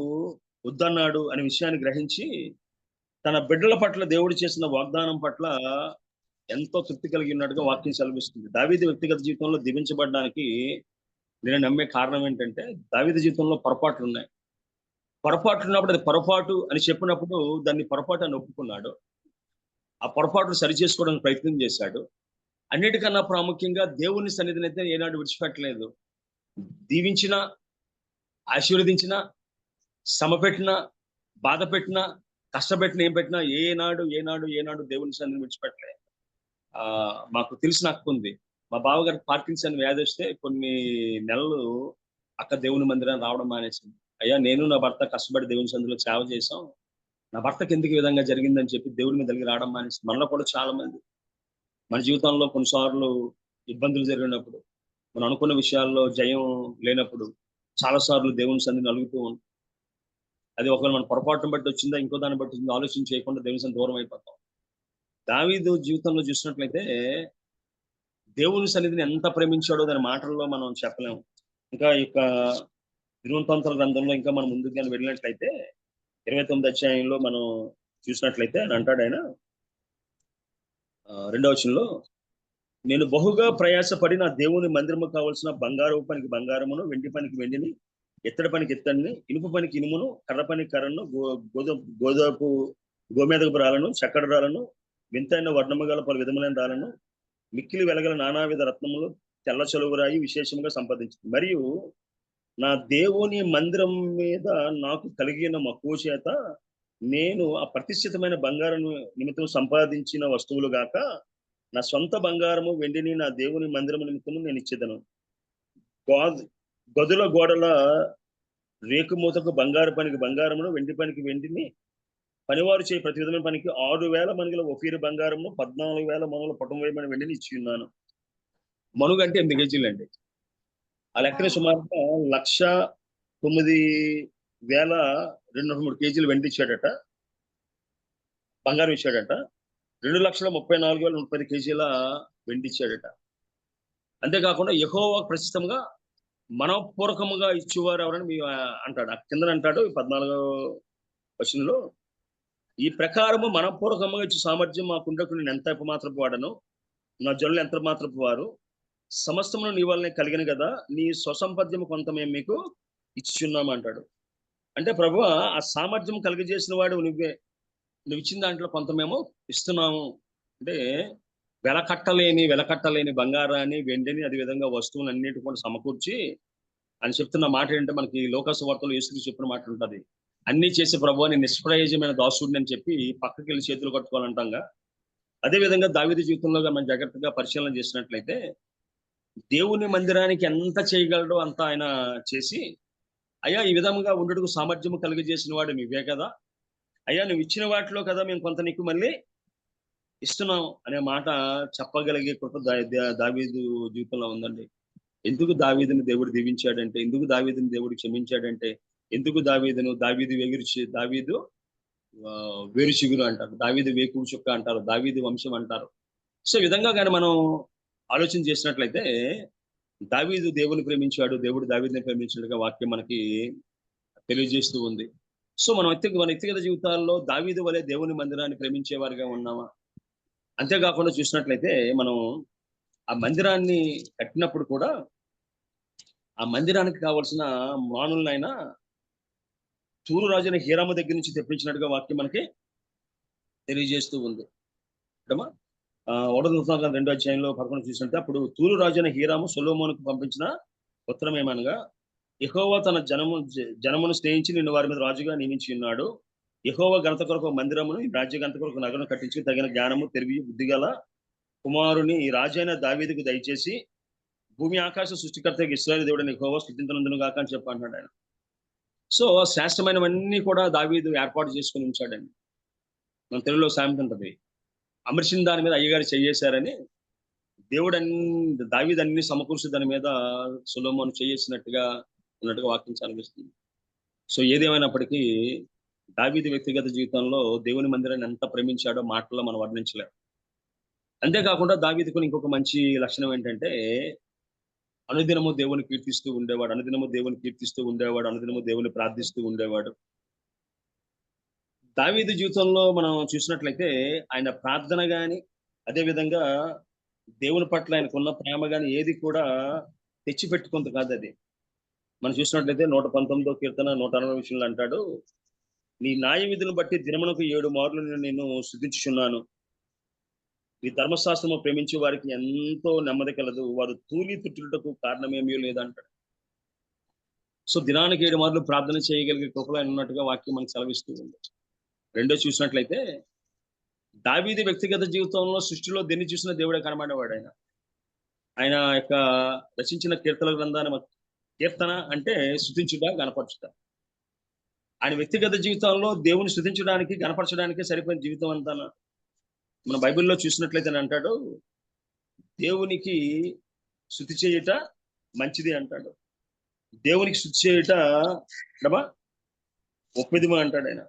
వద్దన్నాడు అనే విషయాన్ని గ్రహించి తన బిడ్డల పట్ల దేవుడు చేసిన వాగ్దానం పట్ల ఎంతో తృప్తి కలిగి ఉన్నట్టుగా వాక్యం సెలవిస్తుంది. దావీదు వ్యక్తిగత జీవితంలో దీవించబడడానికి నేను నమ్మే కారణం ఏంటంటే, దావీదు జీవితంలో పొరపాట్లు ఉన్నాయి. పొరపాట్లు ఉన్నప్పుడు అది పొరపాటు అని చెప్పినప్పుడు దాన్ని పొరపాటు అని ఒప్పుకున్నాడు. ఆ పొరపాటును సరి చేసుకోవడానికి ప్రయత్నం చేశాడు. అన్నిటికన్నా ప్రాముఖ్యంగా దేవుని సన్నిధిని అయితే ఏనాడు విడిచిపెట్టలేదు. దీవించిన, ఆశీర్వదించిన, శ్రమ పెట్టినా, బాధ పెట్టినా, కష్టపెట్టిన, ఏం పెట్టినా ఏనాడు దేవుని సన్నిధిని విడిచిపెట్టలేదు. మాకు తెలిసిన హక్కు ఉంది. మా బావగారికి పార్కిన్సన్ వ్యాధి వస్తే కొన్ని నెలలు అక్క దేవుని మందిరాన్ని రావడం మానేసింది. అయ్యా నేను నా భర్త కష్టపడి దేవుని సన్నిధిలో సేవ చేసాం, నా భర్తకి ఎందుకు ఈ విధంగా జరిగిందని చెప్పి దేవుని మీద దగ్గర రావడం మానేసింది. మనలో కూడా చాలా మంది మన జీవితంలో కొన్నిసార్లు ఇబ్బందులు జరిగినప్పుడు, మనం అనుకున్న విషయాల్లో జయం లేనప్పుడు చాలాసార్లు దేవుని సన్నిధిని అలుగుతూ ఉంటాం. అది ఒకవేళ మన పొరపాటును బట్టి వచ్చిందా, ఇంకో దాన్ని బట్టి వచ్చిందా ఆలోచన చేయకుండా దేవుని సన్నిధి దూరం అయిపోతాం. దావీదు జీవితంలో చూసినట్లయితే దేవుని సన్నిధిని ఎంత ప్రేమించాడో దాని మాటల్లో మనం చెప్పలేము. ఇంకా ఈ యొక్క దినవృత్తాంతాల గ్రంథంలో ఇంకా మనం ముందుకు వెళ్ళినట్లయితే 29వ అధ్యాయంలో మనం చూసినట్లయితే అని అంటాడు ఆయన 2వ వచనంలో, నేను బహుగా ప్రయాసపడి నా దేవుని మందిరము కావలసిన బంగారు పనికి బంగారమును, వెండి పనికి వెండిని, ఎత్తడి పనికి ఎత్తడిని, ఇనుప పనికి ఇనుమును, కర్ర పనికి కర్రను, గోమేదకపు రాలను, చక్కడ రాలను, వింతైన వర్ణము గల పలు విధములైన రాలను, మిక్కిలి వెలగల నానావిధ రత్నములు, తెల్ల చలువరాయి విశేషంగా సంపాదించింది. మరియు నా దేవుని మందిరం మీద నాకు కలిగిన మక్కువ చేత నేను ఆ ప్రతిష్ఠితమైన బంగారం నిమిత్తం సంపాదించిన వస్తువులు గాక నా సొంత బంగారము వెండిని నా దేవుని మందిరము నిమిత్తము నేను ఇచ్చేదను. గదుల గోడల రేకుమూతకు బంగారు పనికి బంగారమును, వెండి పనికి వెండిని, పనివారు చేయ ప్రతి విధమైన పనికి 6,000 మణుగుల ఒఫీరు బంగారము, 14,000 మణుగుల పటం వేయబడిన వెండిని ఇచ్చి ఉన్నాను. మణుగు అంటే 8 కేజీలు అండి. ఆ లెక్కన సుమారుగా 1,09,203 కేజీలు వెండి ఇచ్చాడట, బంగారం ఇచ్చాడట. 2,34,110 కేజీల వెండి ఇచ్చాడట. అంతేకాకుండా యెహోవా ప్రసిద్ధంగా మనపూర్వకముగా ఇచ్చేవారు ఎవరని అంటాడు. కింద అంటాడు 14వ వచనంలో, ఈ ప్రకారము మనపూర్వకంగా ఇచ్చే సామర్థ్యం మాకుండకు నేను ఎంత మాత్రపు వాడను, నా జనులు ఎంత మాత్రపు వారు, సమస్తమును నీ వల్లనే కలిగిన కదా, నీ స్వసంపద్యము కొంత మేము మీకు ఇచ్చుచున్నాము అంటాడు. అంటే ప్రభువా, ఆ సామర్థ్యం కలిగజేసిన వాడు నువ్వే. నువ్వు ఇచ్చిన దాంట్లో కొంత మేము ఇస్తున్నాము. అంటే వెలకట్టలేని బంగారాన్ని, వెండిని, అదే విధంగా వస్తువులు అన్నిటి కూడా సమకూర్చి అని చెప్తున్న మాట ఏంటంటే, మనకి లోకాసు వార్తలో యేసు చెప్పిన మాట ఉంటుంది, అన్ని చేసే ప్రభువా నేను నిష్ప్రయోజనమైన దాసుడిని అని చెప్పి పక్కకి వెళ్ళి చేతులు కట్టుకోవాలంటాంగా. అదే విధంగా దావీదు జీవితంలో మనం జాగ్రత్తగా పరిశీలన చేసినట్లయితే, దేవుని మందిరానికి ఎంత చేయగలడో అంత ఆయన చేసి, అయ్యా ఈ విధంగా ఉండడుకు సామర్థ్యము కలిగజేసిన వాడు నువ్వే కదా, అయ్యా నువ్వు ఇచ్చిన వాటిలో కదా మేము కొంత నీకు మళ్ళీ ఇస్తున్నాం అనే మాట చెప్పగలిగే కృప దావీదు జీవితంలో ఉందండి. ఎందుకు దావీదుని దేవుడు దీవించాడంటే, ఎందుకు దావీదుని దేవుడు క్షమించాడంటే, ఎందుకు దావీదు వేరు చిగురు అంటారు, దావీదు వేకుడు చుక్క అంటారు, దావీదు వంశం అంటారు. సో ఈ విధంగా కానీ మనం ఆలోచన చేసినట్లయితే, దావీదు దేవుని ప్రేమించాడు, దేవుడు దావీదుని ప్రేమించినట్టుగా వాక్యం మనకి తెలియజేస్తూ ఉంది. సో మన వ్యక్తిగత జీవితాల్లో దావీదు వలె దేవుని మందిరాన్ని ప్రేమించేవారిగా ఉన్నామా? అంతేకాకుండా చూసినట్లయితే, మనం ఆ మందిరాన్ని కట్టినప్పుడు కూడా ఆ మందిరానికి కావలసిన మానులనైనా తూరు రాజైన హీరాము దగ్గర నుంచి తెప్పించినట్టుగా వాక్యం మనకి తెలియజేస్తూ ఉంది. అమ్మా 2 అధ్యాయంలో 11 చూసినట్టు, అప్పుడు తూరు రాజైన హీరాము సొలొమోనుకు పంపించిన ఉత్తరం ఏమనగా, యెహోవా తన జనమును స్నేహించి నిన్ను వారి మీద రాజుగా నియమించి ఉన్నాడు. యెహోవా ఘనత కొరకు మందిరమును, రాజ్య ఘనత కొరకు నగరం కట్టించి తగిన జ్ఞానము తెలివి బుద్ధిగల కుమారుని ఈ రాజైన దావీదుకు దయచేసి భూమి ఆకాశ సృష్టికర్త ఇశ్రాయేలు దేవుడిని యెహోవా స్తుతించునందును గాక అని చెప్పంటున్నాడు ఆయన. సో శ్రేష్టమైనవన్నీ కూడా దావీదు ఏర్పాటు చేసుకుని ఉంచాడండి. మన తెలుగులో సామెత ఉంటుంది, అమర్చిన దాని మీద అయ్యగారు చేయేశారని. దావీదు అన్ని సమకూర్చి దాని మీద సొలొమోను చేసినట్టుగా ఉన్నట్టుగా వాక్యం చదివిస్తుంది. సో ఏదేమైనప్పటికీ దావీదు వ్యక్తిగత జీవితంలో దేవుని మందిరాన్ని ఎంత ప్రేమించాడో మాటల్లో మనం వర్ణించలేము. అంతేకాకుండా దావీదుకు ఇంకొక మంచి లక్షణం ఏంటంటే, అనుదినము దేవుని కీర్తిస్తూ ఉండేవాడు, అనుదినము దేవుని ప్రార్థిస్తూ ఉండేవాడు. దావీదు జీవితంలో మనం చూసినట్లయితే ఆయన ప్రార్థన గాని, అదే విధంగా దేవుని పట్ల ఆయనకున్న ప్రేమ గాని ఏది కూడా తెచ్చిపెట్టుకుంది కాదు. అది మనం చూసినట్లయితే 119వ కీర్తన 160 విషయంలో అంటాడు, నీ న్యాయ విధులను బట్టి దినమునకు 7 మార్లు నేను స్తుతించుచున్నాను. నీ ధర్మశాస్త్రము ప్రేమించే వారికి ఎంతో నెమ్మది కలదు, వారు తూలి తుట్టుటకు కారణమేమీ లేదంటాడు. సో దినానికి 7 మార్లు ప్రార్థన చేయగలిగే కృపలో ఆయన ఉన్నట్టుగా వాక్యం మనకు సెలవిస్తూ ఉంది. రెండో చూసినట్లయితే, దావీదు వ్యక్తిగత జీవితంలో సృష్టిలో దేన్ని చూసినా దేవుడే కనబడేవాడు. ఆయన యొక్క రచించిన కీర్తన గ్రంథాన్ని, కీర్తన అంటే స్తుతించుట, గణపరచుట. ఆయన వ్యక్తిగత జీవితంలో దేవుని స్తుతించడానికి, గణపరచడానికి సరిపోయిన జీవితం అంతా. మన బైబిల్లో చూసినట్లయితే అంటాడు, దేవునికి స్తుతి చేయుట మంచిది అంటాడు, దేవునికి స్తుతి చేయుట ఒప్పిదిమ అంటాడు ఆయన.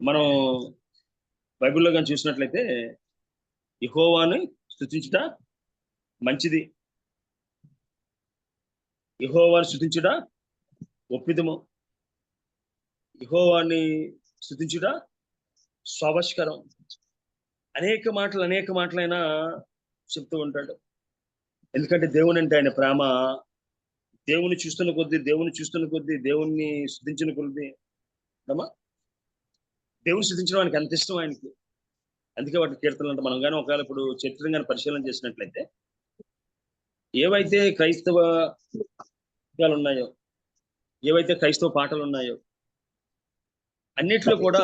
మనం బైబిల్లో కానీ చూసినట్లయితే, యెహోవాని స్తుతించుట మంచిది, యెహోవాని స్తుతించుట ఒప్పిదము, యెహోవాని స్తుతించుట స్వాభాస్కరం. అనేక మాటలైనా చెప్తూ ఉంటాడు. ఎందుకంటే దేవుని అంటే ఆయన ప్రేమ. దేవుని చూస్తున్న కొద్దీ దేవుణ్ణి స్తుతించిన కొద్దీ దేవుని స్తుతించడం ఆయనకి అంత ఇష్టం ఆయనకి. అందుకే వాటి కీర్తనలు అంటే మనం కానీ ఒకవేళ ఇప్పుడు చరిత్రగా పరిశీలన చేసినట్లయితే, ఏవైతే క్రైస్తవ ఉన్నాయో, ఏవైతే క్రైస్తవ పాటలు ఉన్నాయో, అన్నిట్లో కూడా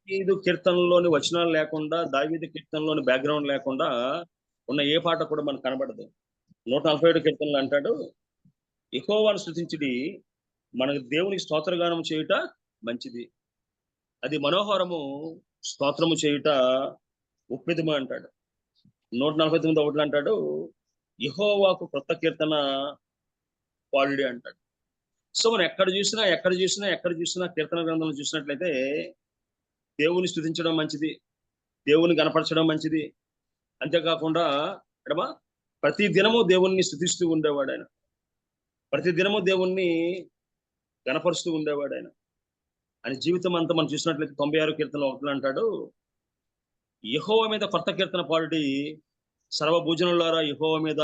దావీదు కీర్తనలోని వచనాలు లేకుండా, దావీదు కీర్తనలోని బ్యాక్గ్రౌండ్ లేకుండా ఉన్న ఏ పాట కూడా మనకు కనబడదు. 147 కీర్తనలు అంటాడు, యెహోవాను స్తుతించుడి, మనకు దేవునికి స్తోత్రగానం చేయుట మంచిది, అది మనోహరము, స్తోత్రము చేయుట ఒప్పిదము అంటాడు. 149 అంటాడు, యెహోవాకు క్రొత్త కీర్తన పాడుడి అంటాడు. సో మనం ఎక్కడ చూసినా కీర్తన గ్రంథంలో చూసినట్లయితే దేవుని స్తుతించడం మంచిది, దేవుని గణపరచడం మంచిది. అంతేకాకుండా ప్రతి దినము దేవుణ్ణి స్తుతిస్తూ ఉండేవాడు ఆయన, ప్రతి దినము దేవుణ్ణి గణపరుస్తూ ఉండేవాడు ఆయన. ఆయన జీవితం అంతా మనం చూసినట్లయితే 96 కీర్తనలో ఒకటి అంటాడు, యెహోవా మీద కొత్త కీర్తన పాడుడి, సర్వభూజనులారా యెహోవా మీద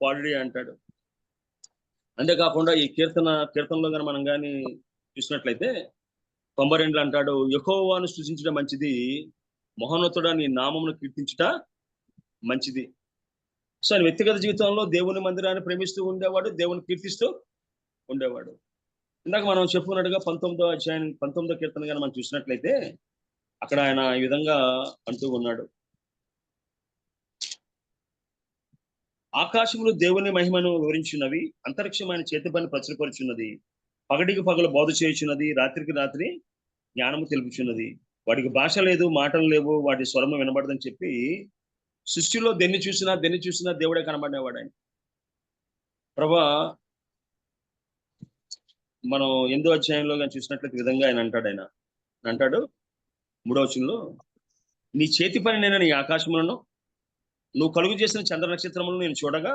పాడుడి అంటాడు. అంతేకాకుండా ఈ కీర్తనలో కానీ మనం కానీ చూసినట్లయితే 92 అంటాడు, యెహోవాను సృజించడం మంచిది, మహోన్నతుడా నీ నామమును కీర్తించుట మంచిది. సో ఆయన వ్యక్తిగత జీవితంలో దేవుని మందిరాన్ని ప్రేమిస్తూ ఉండేవాడు, దేవుని కీర్తిస్తూ ఉండేవాడు. ఇందాక మనం చెప్పుకున్నట్టుగా 19వ అధ్యాయం 19వ కీర్తన కానీ మనం చూసినట్లయితే అక్కడ ఆయన ఈ విధంగా అంటూ ఉన్నాడు, ఆకాశములు దేవుని మహిమను వివరించున్నవి, అంతరిక్షం ఆయన చేతి పని ప్రచురపరుచున్నది, పగటికి పగలు బోధ చేయుచున్నది, రాత్రికి రాత్రి జ్ఞానము తెలుపుచున్నది. వాడికి భాష లేదు, మాటలు లేవు, వాటి స్వరము వినబడదని చెప్పి సృష్టిలో దేన్ని చూసినా దేవుడే కనబడేవాడు ఆయన. ప్రభా మనం 8వ అధ్యాయంలో కానీ చూసినట్లయితే విధంగా ఆయన అంటాడు 3వ వచనంలో, నీ చేతి పని నేను నీ ఆకాశములను, నువ్వు కలుగు చేసిన చంద్ర నక్షత్రములను నేను చూడగా,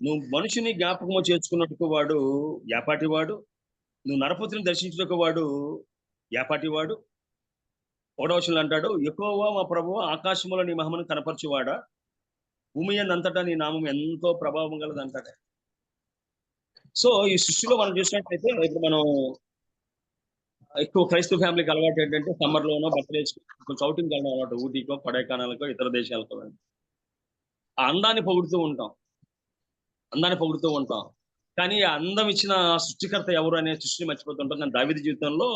నువ్వు మనుషుని జ్ఞాపకము చేర్చుకున్నట్టుకు వాడు యాపాటివాడు, నువ్వు నరపతిని దర్శించుటకు వాడు యాపాటివాడు. 1వ వచనంలో అంటాడు, యెహోవా మా ప్రభువా ఆకాశములో నీ మహిమను కనపరచువాడా, భూమి అంతటా నీ నామం ఎంతో ప్రభావం గలది అంటాడు. సో ఈ సృష్టిలో మనం చూసినట్లయితే ఇప్పుడు మనం ఎక్కువ క్రైస్తవ ఫ్యామిలీకి అలవాటు ఏంటంటే సమ్మర్ లోనో బట్టలు వేసుకుని కొంచెం అవుటింగ్ వెళ్ళడం అలవాటు, ఊటీకో కొడైకెనాల్కో ఇతర దేశాలకో. ఆ అందాన్ని పొగుడుతూ ఉంటాం కానీ ఆ అందం ఇచ్చిన సృష్టికర్త ఎవరు అనే సృష్టిని మర్చిపోతుంటాం. కానీ దావీదు జీవితంలో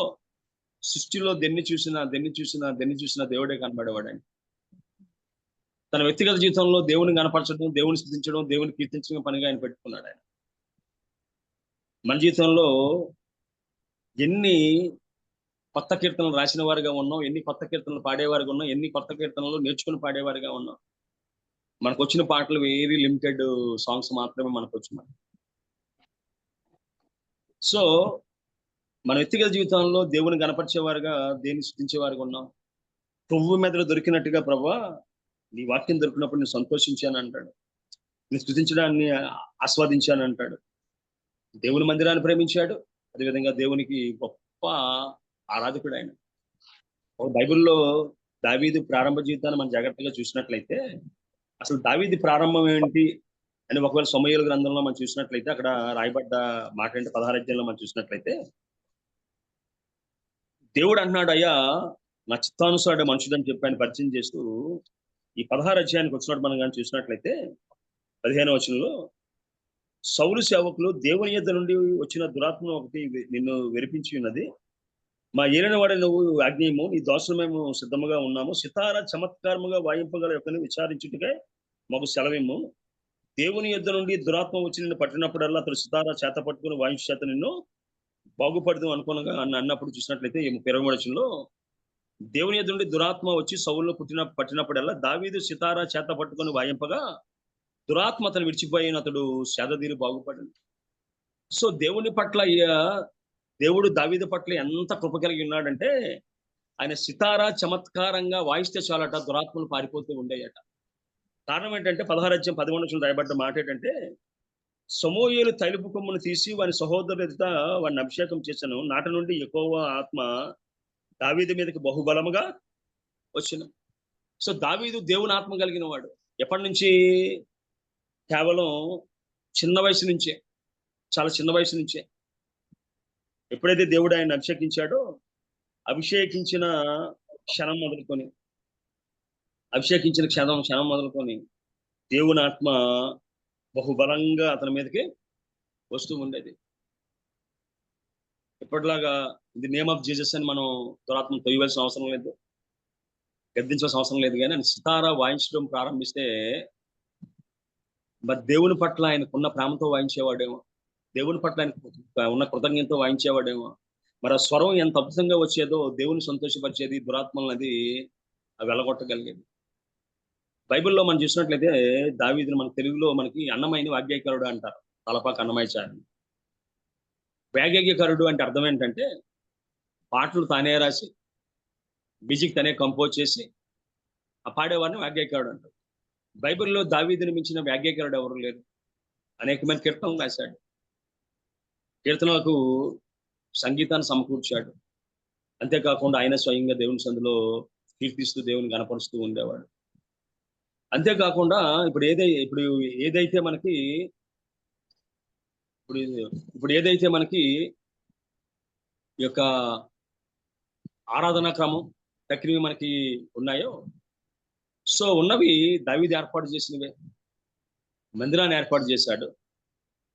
సృష్టిలో దేన్ని చూసినా దేవుడే కనబడేవాడు ఆయన. తన వ్యక్తిగత జీవితంలో దేవుని కనపరచడం, దేవుని స్తుతించడం, దేవుని కీర్తించడం పనిగా ఆయన పెట్టుకున్నాడు ఆయన. మన జీవితంలో ఎన్ని కొత్త కీర్తనలు రాసిన వారిగా ఉన్నాం, ఎన్ని కొత్త కీర్తనలు పాడేవారిగా ఉన్నాం, ఎన్ని కొత్త కీర్తనలు నేర్చుకుని పాడేవారిగా ఉన్నాం. మనకు వచ్చిన పాటలు వెరీ లిమిటెడ్ సాంగ్స్ మాత్రమే మనకు వచ్చినాయి. సో మన వ్యక్తిగత జీవితంలో దేవుని కనపరిచేవారుగా, దేవుని స్తుతించేవారుగా ఉన్నాం. పువ్వు మీద దొరికినట్టుగా ప్రభా నీ వాక్యం దొరికినప్పుడు నేను సంతోషించాను అంటాడు, నేను స్తుతించడాన్ని ఆస్వాదించాను అంటాడు. దేవుని మందిరాన్ని ప్రేమించాడు, అదేవిధంగా దేవునికి గొప్ప ఆరాధకుడు ఆయన. బైబిల్లో దావీదు ప్రారంభ జీవితాన్ని మనం జాగ్రత్తగా చూసినట్లయితే అసలు దావీదు ప్రారంభం ఏంటి అని ఒకవేళ సమూయేలు గ్రంథంలో మనం చూసినట్లయితే అక్కడ రాయబడ్డ మాట ఏంటి 16వ అధ్యాయంలో మనం చూసినట్లయితే దేవుడు అంటున్నాడు, అయ్యా నా చిత్తానుసారుడు మనుషుడని చెప్పి ఆయన పరిచయం చేస్తూ ఈ 16వ అధ్యాయానికి వచ్చినట్టు మనం కానీ చూసినట్లయితే 15వ వచనంలో, సౌలు సేవకులు దేవుని యొద్ద నుండి వచ్చిన దురాత్మ ఒకటి నిన్ను వెరిపించి ఉన్నది, మా ఏలినవాడే నువ్వు ఆజ్ఞేయము, నీ దోషం మేము సిద్ధముగా ఉన్నాము, సితార చమత్కారముగా వాయింపగల యొక్కని విచారించుటకే మాకు సెలవేము. దేవుని యొద్ద నుండి దురాత్మ వచ్చి నిన్ను పట్టినప్పుడల్లా అతడు సితార చేత పట్టుకుని వాయించు చేత నిన్ను బాగుపడదు అనుకునగా అన్నప్పుడు చూసినట్లయితే 23వ వచనంలో, దేవుని యొద్ద నుండి దురాత్మ వచ్చి సౌలును పట్టినప్పుడల్లా దావీదు సితార చేత పట్టుకుని వాయింపగా దురాత్మ అతను విడిచిపోయిన అతడు సేదదీరి బాగుపడింది. సో దేవుడు దావీదు పట్ల ఎంత కృప కలిగి ఉన్నాడంటే ఆయన సితారా చమత్కారంగా వాయిస్తే చాలట దురాత్మలు పారిపోతూ ఉండేయట. కారణం ఏంటంటే 16వ అధ్యాయం 11వ వచనంలో రాయబడ్డ మాట ఏంటంటే, సమూయేలు తైలపు కొమ్మును తీసి వాని సహోదరుల ఎదుట వాడిని అభిషేకం చేశాను, నాటి నుండి యెహోవా ఆత్మ దావీదు మీదకి బహుబలముగా వచ్చిన. సో దావీదు దేవుని ఆత్మ కలిగిన వాడు. ఎప్పటి నుంచి? కేవలం చిన్న వయసు నుంచే, చాలా చిన్న వయసు నుంచే. ఎప్పుడైతే దేవుడు ఆయన అభిషేకించాడో, అభిషేకించిన క్షణం మొదలుకొని దేవుని ఆత్మ బహుబలంగా అతని మీదకి వస్తూ ఉండేది. ఎప్పటిలాగా ఇది నేమ్ ఆఫ్ జీసస్ అని మనం దురాత్మను తొయ్యవలసిన అవసరం లేదు, గద్దించాల్సిన అవసరం లేదు. కానీ ఆయన సితారా వాయించడం ప్రారంభిస్తే మరి దేవుని పట్ల ఆయనకున్న ప్రేమతో వాయించేవాడేమో, దేవుని పట్ల ఆయన ఉన్న కృతజ్ఞతతో వాయించేవాడేమో. మరి ఆ స్వరం ఎంత అద్భుతంగా వచ్చేదో, దేవుని సంతోషపరిచేది, దురాత్మలను అది వెళ్ళగొట్టగలిగేది. బైబిల్లో మనం చూసినట్లయితే దావీదుని మన తెలుగులో మనకి అన్నమయ్యని వాగ్గేయకారుడు అంటారు, తలపాక అన్నమయ్యచారిని. వాగ్గేయకారుడు అంటే అర్థం ఏంటంటే పాటలు తానే రాసి మ్యూజిక్ తనే కంపోజ్ చేసి ఆ పాడేవారిని వాగ్గేయకారుడు అంటారు. బైబిల్లో దావీదుని మించిన వాగ్గేయకారుడు ఎవరు లేరు. అనేకమైన కీర్తనలు రాశాడు, కీర్తనలకు సంగీతాన్ని సమకూర్చాడు, అంతేకాకుండా ఆయన స్వయంగా దేవుని సందులో కీర్తిస్తూ దేవుని గణపరుస్తూ ఉండేవాడు. అంతేకాకుండా ఇప్పుడు ఏదైతే మనకి ఇప్పుడు ఇప్పుడు ఏదైతే మనకి ఈ యొక్క ఆరాధనా క్రమం ప్రక్రియ మనకి ఉన్నాయో, సో ఉన్నవి దావీదు ఏర్పాటు చేసినవే. మందిరాన్ని ఏర్పాటు చేశాడు.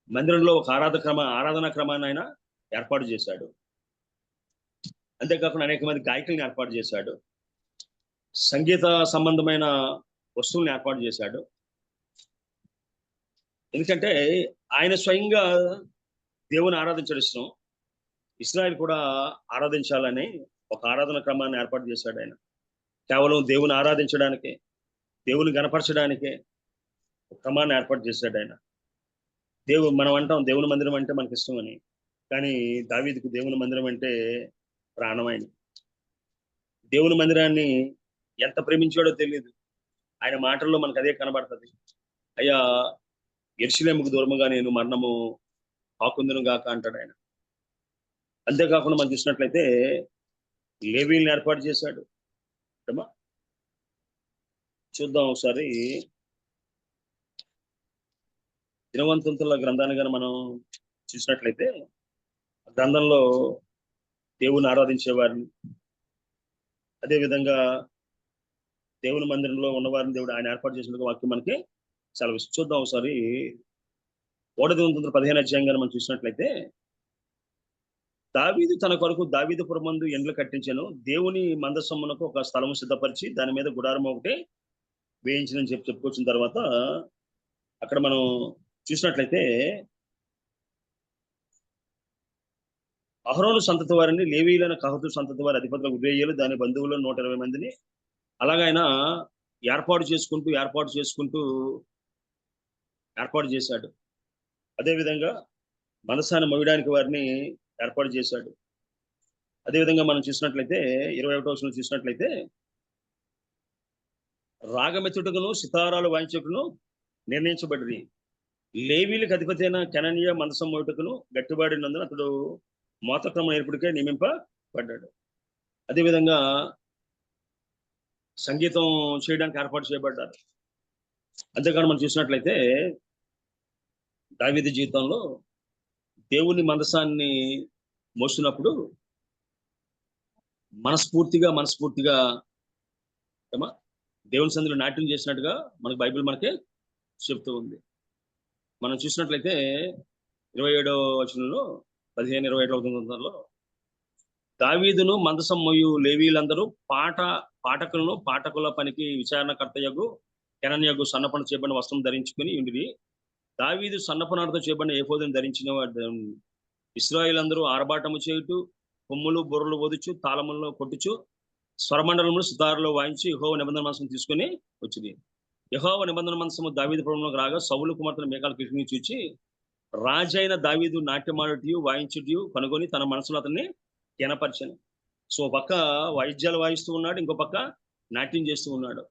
మందిరంలో ఒక ఆరాధనా క్రమాన్ని ఆయన ఏర్పాటు చేశాడు. అంతేకాకుండా అనేక మంది గాయకుల్ని ఏర్పాటు చేశాడు. సంగీత సంబంధమైన వస్తువుల్ని ఏర్పాటు చేశాడు. ఎందుకంటే ఆయన స్వయంగా దేవుని ఆరాధించడం ఇష్టం. ఇశ్రాయేల్ కూడా ఆరాధించాలని ఒక ఆరాధన క్రమాన్ని ఏర్పాటు చేశాడు ఆయన. కేవలం దేవుని ఆరాధించడానికే, దేవుని గణపరచడానికే ఒక క్రమాన్ని ఏర్పాటు చేశాడు ఆయన. మనం అంటాం దేవుని మందిరం అంటే మనకి ఇష్టం అని, కానీ దావీదుకు దేవుని మందిరం అంటే ప్రాణమైన. దేవుని మందిరాన్ని ఎంత ప్రేమించాడో తెలియదు. ఆయన మాటల్లో మనకు అదే కనబడుతుంది. అయ్యా, యెరూషలేముకు దూరముగా నేను మరణము ఆకుందును గాక అంటాడు ఆయన. అంతేకాకుండా మనం చూసినట్లయితే లేవీల్ని ఏర్పాటు చేశాడు. చూద్దాం ఒకసారి దినవంతుల గ్రంథాన్ని కానీ మనం చూసినట్లయితే గ్రంథంలో దేవుని ఆరాధించేవారిని, అదేవిధంగా దేవుని మందిరంలో ఉన్నవారిని దేవుడు ఆయన ఏర్పాటు చేసిన వాక్యం మనకి సెలవిస్తుంది. చూద్దాం ఒకసారి 1 దినవృత్తాంతం 15వ అధ్యాయం మనం చూసినట్లయితే, దావీదు తన కొరకు దావీదుపురం మందు ఎండ్లు కట్టించాను, దేవుని మందసమునకు ఒక స్థలము సిద్ధపరిచి దాని మీద గుడారం ఒకటి వేయించిన చెప్పుకొచ్చిన తర్వాత అక్కడ మనం చూసినట్లయితే అహరోను సంతతి వారిని, లేవీయులైన కహాతు సంతతి వారి అధిపతులకు ఉజ్జీయేలు దాని బంధువులు 120 మందిని అలాగైనా ఏర్పాటు చేశాడు. అదేవిధంగా మనసాన్ని మోయడానికి వారిని ఏర్పాటు చేశాడు. అదేవిధంగా మనం చూసినట్లయితే 21వ వచనం చూసినట్లయితే, రాగమెత్తుటకును సితారాలు వాయించుటకును నిర్ణయించబడి లేవీలకు అధిపతి అయిన కెననియా మనసం మోయుటకును గట్టిబాడినందున అతడు మోతక్రమం నేర్పుడికే నియమింపబడ్డాడు. అదేవిధంగా సంగీతం చేయడానికి ఏర్పాటు చేయబడ్డారు. అంతేకాదు మనం చూసినట్లయితే దావీదు జీవితంలో దేవుని మందసాన్ని మోస్తున్నప్పుడు మనస్ఫూర్తిగా దేవుని సందులో నాట్యం చేసినట్టుగా మనకు బైబిల్ మనకి చెప్తూ ఉంది. మనం చూసినట్లయితే 27వ వచనంలో 15-27 దావీదును మందసం మొయ్యు లేవీలందరూ పాఠకుల పనికి విచారణకర్తయగు కెనన్యగు సన్నపన చేయబడిన వస్త్రం ధరించుకుని ఉండిరి. దావీదు సన్నపనాడుతో చేయబడిన ఏఫోదును ధరించిన ఇశ్రాయేలందరూ ఆర్భాటము చేయుటూ కొమ్ములు బుర్రలు వదుచు తాళములను కొట్టుచు స్వరమండలములు సితారులో వాయించి యెహోవా నిబంధన మందసం తీసుకుని వచ్చింది. యెహోవా నిబంధన మందసము దావీదు పురంలోకి రాగా సౌలు కుమార్తెను మీకాలు కిటికీని చూచి రాజైన దావీదు నాట్యమాడుటయు వాయించుటయు కనుగొని తన మనసులో అతన్ని ఘనపరిచాను. సో పక్క వాయిద్యాలు వాయిస్తూ ఉన్నాడు, ఇంకో పక్క నాట్యం చేస్తూ ఉన్నాడు.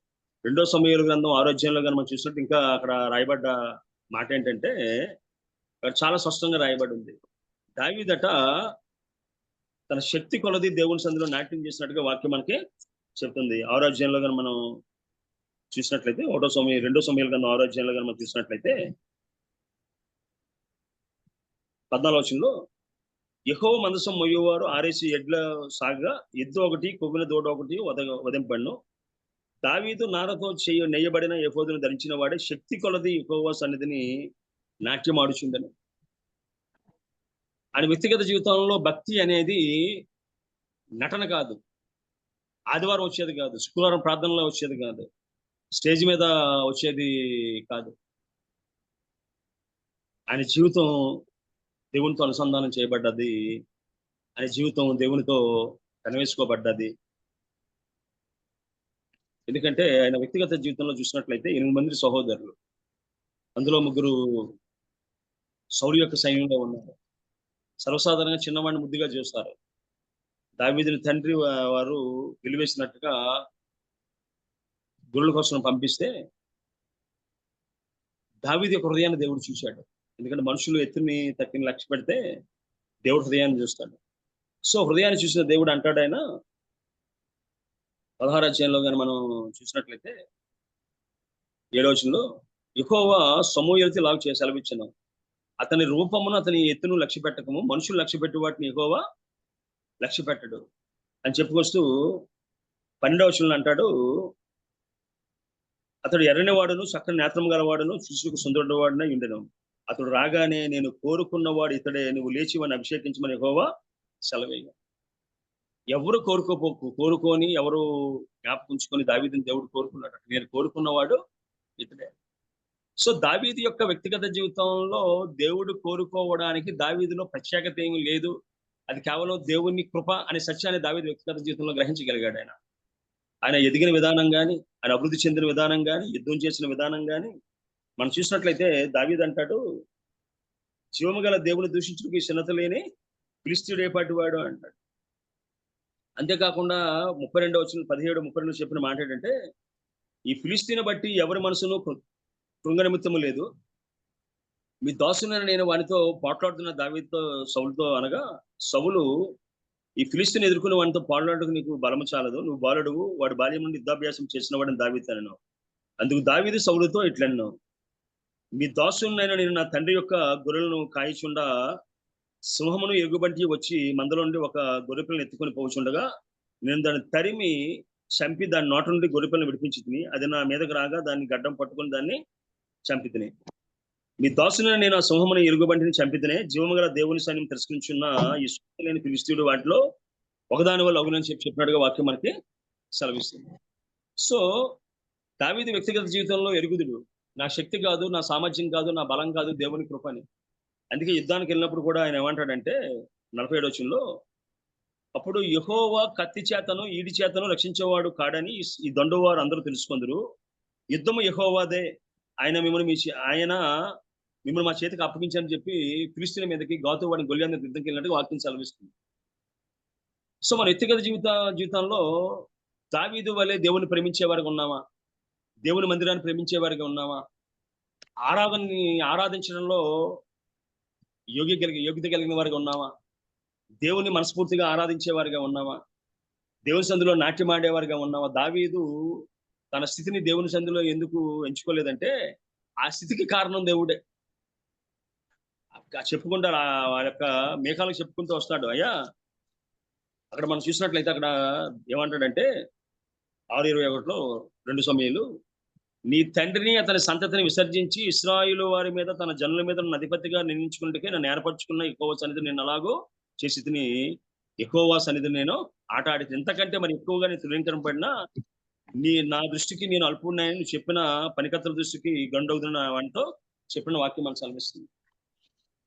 2వ సమూయేలు గ్రంథం 6వ అధ్యాయంలో కానీ మనం చూసినట్టు ఇంకా అక్కడ రాయబడ్డ మాట ఏంటంటే చాలా స్పష్టంగా రాయబడి ఉంది. దావీదట తన శక్తి కొలది దేవుని సందులో నాట్యం చేసినట్టుగా వాక్యం మనకి చెప్తుంది. 6వ అధ్యాయంలో కానీ మనం చూసినట్లయితే 2వ సమూయేలు గ్రంథం 6వ అధ్యాయంలో కానీ మనం చూసినట్లయితే 14వ వచనంలో యెహోవా మందసం మొయ్యేవారు ఆరేసి ఎడ్ల సాగగా ఎద్దు ఒకటి కొవ్విన దూడ ఒకటి వధింపబడును. దావీదు నారతో నెయ్యబడిన ఏఫోదును ధరించిన వాడే శక్తి కొలది యెహోవా సన్నిధిని నాట్యం ఆడుచుండెను. ఆయన వ్యక్తిగత జీవితంలో భక్తి అనేది నటన కాదు, ఆదివారం వచ్చేది కాదు, శుక్రవారం ప్రార్థనలో వచ్చేది కాదు, స్టేజ్ మీద వచ్చేది కాదు. ఆయన జీవితం దేవునితో అనుసంధానం చేయబడ్డది. ఆయన జీవితం దేవునితో కనివేసుకోబడ్డది. ఎందుకంటే ఆయన వ్యక్తిగత జీవితంలో చూసినట్లయితే 8 మంది సహోదరులు, అందులో 3 సౌలు యొక్క సైన్యంలో ఉన్నారు. సర్వసాధారణంగా చిన్నవాడిని ముద్దుగా చూస్తారు. దావీదుని తండ్రి వారు వెలివేసినట్టుగా గొర్రెల కోసం పంపిస్తే దావీదు యొక్క హృదయాన్ని దేవుడు చూశాడు. ఎందుకంటే మనుషులు ఎత్తుని తక్కిని లక్ష్య పెడితే దేవుడు హృదయాన్ని చూస్తాడు. సో హృదయాన్ని చూసిన దేవుడు అంటాడు ఆయన 16వ అధ్యాయంలో కానీ మనం చూసినట్లయితే 7వ వచనంలో యెహోవా సమూయేలుతో ఇలాగ చేసి సెలవిచ్చును, అతని రూపమును అతని ఎత్తును లక్ష్య పెట్టకము, మనుషులు లక్ష్య పెట్టి వాటిని యెహోవా లక్ష్య పెట్టడు అని చెప్పుకొస్తూ 12వ వచనంలో అంటాడు, అతడు ఎర్రని వాడును చక్కని నేత్రం గలవాడును చూసుకు సుందరుడు వాడున ఉండెను. అతడు రాగానే నేను కోరుకున్నవాడు ఇతడే, నువ్వు లేచి వాడిని అభిషేకించమని యెహోవా సెలవేయ. ఎవరు కోరుకొని ఎవరు జ్ఞాపకుంచుకొని దావీదుని దేవుడు కోరుకున్నాడు. నేను కోరుకున్నవాడు ఇతడే. సో దావీదు యొక్క వ్యక్తిగత జీవితంలో దేవుడు కోరుకోవడానికి దావీదులో ప్రత్యేకత ఏమీ లేదు. అది కేవలం దేవుని కృప అనే సత్యాన్ని దావీదు వ్యక్తిగత జీవితంలో గ్రహించగలిగాడు. ఆయన ఎదిగిన విధానం కానీ, ఆయన అభివృద్ధి చెందిన విధానం కానీ, యుద్ధం చేసిన విధానం కానీ మనం చూసినట్లయితే దావీదు అంటాడు, జీవము గల దేవుని దూషించుటకు ఈ చిన్నత లేని ఫిలిష్తీయుడు ఏపాటి వాడు అంటాడు. అంతేకాకుండా 32వ వచనం 17-32 చెప్పిన మాట ఏంటంటే, ఈ ఫిలిష్తీని బట్టి ఎవరి మనసును కృంగనిమిత్తము లేదు, మీ దాసునైన నేను వానితో పోట్లాడుతున్న దావీదుతో సౌలుతో అనగా, సౌలు ఈ ఫిలిష్తీని ఎదుర్కొన్న వానితో పోట్లాడటకు నీకు బలము చాలదు, నువ్వు బాలుడువు, వాడు బాల్యం నుండి యుద్ధాభ్యాసం చేసిన వాడిని దావీదును. అందుకు దావీదు సౌలుతో ఇట్లన్నో, మీ దాసునైన నేను నా తండ్రి యొక్క గొర్రెలను కాయిచుండా సింహమును ఎగుబంటి వచ్చి మందలో నుండి ఒక గొర్రెపిల్లను ఎత్తుకొని పోచుండగా నేను దాన్ని తరిమి చంపి దాని నోట నుండి గొర్రెపిల్లను విడిపించి తిని, అది నా మీదకి రాగా దాన్ని గడ్డం పట్టుకొని దాన్ని చంపి తిని. మీ దాసుని నేను ఆ సింహమును ఎలుగుబంటిని చంపితేనే జీవము గల దేవుని సైన్యం తిరస్కరించున్న ఈ లేని ఫిలిష్తీయుడు వాటిలో ఒకదాని వల్ల అవునని చెప్పినట్టుగా వాక్యం మనకి సెలవిస్తుంది. సో దావీదు వ్యక్తిగత జీవితంలో ఎరుగుదుడు, నా శక్తి కాదు, నా సామర్థ్యం కాదు, నా బలం కాదు, దేవుని కృపని. అందుకే యుద్ధానికి వెళ్ళినప్పుడు కూడా ఆయన ఏమంటాడంటే 47వ వచనంలో, అప్పుడు యెహోవా కత్తి చేతను ఈడి చేతను రక్షించేవాడు కాడని ఈ దండువారు అందరూ తెలుసుకుందరు, యుద్ధము యెహోవాదే, ఆయన మిమ్మల్ని మా చేతికి అప్పగించని చెప్పి ఫిలిష్తీయుల మీదకి గాతు వాడిని గొల్యాన్ని యుద్ధంకి వెళ్ళినట్టుగా వాక్యం సెలవిస్తుంది. సో మన వ్యక్తిగత జీవితంలో దావీదు వలె దేవుని ప్రేమించే వారికి ఉన్నామా? దేవుని మందిరాన్ని ప్రేమించే వారికి ఉన్నామా? ఆరాధించడంలో యోగ్యత కలిగిన వారిగా ఉన్నామా? దేవుని మనస్ఫూర్తిగా ఆరాధించే వారిగా ఉన్నామా? దేవుని సందులో నాట్యం ఆడేవారిగా ఉన్నామా? దావీదు తన స్థితిని దేవుని సందులో ఎందుకు ఎంచుకోలేదంటే ఆ స్థితికి కారణం దేవుడే. చెప్పుకుంటా వారి యొక్క మేఘాలకు చెప్పుకుంటూ వస్తాడు. అయ్యా అక్కడ మనం చూసినట్లయితే అక్కడ ఏమంటాడంటే 6:21 2 సమూయేలు, నీ తండ్రిని అతని సంతతిని విసర్జించి ఇశ్రాయేలు వారి మీద తన జనుల మీద అధిపతిగా నిర్ణయించుకున్నట్టుకే నన్ను ఏర్పరచుకున్న యెహోవా సన్నిధిని నేను అలాగో చేసి తిని, యెహోవా సన్నిధిని నేను ఆట ఆడి ఎంతకంటే మరి ఎక్కువగా నేను తృణీకరింపబడినా నా దృష్టికి నేను అల్పున్నాయని నువ్వు చెప్పిన పనికత్తుల దృష్టికి గండవుతున్న వాటితో చెప్పిన వాక్యం మనకు సెలవిస్తుంది.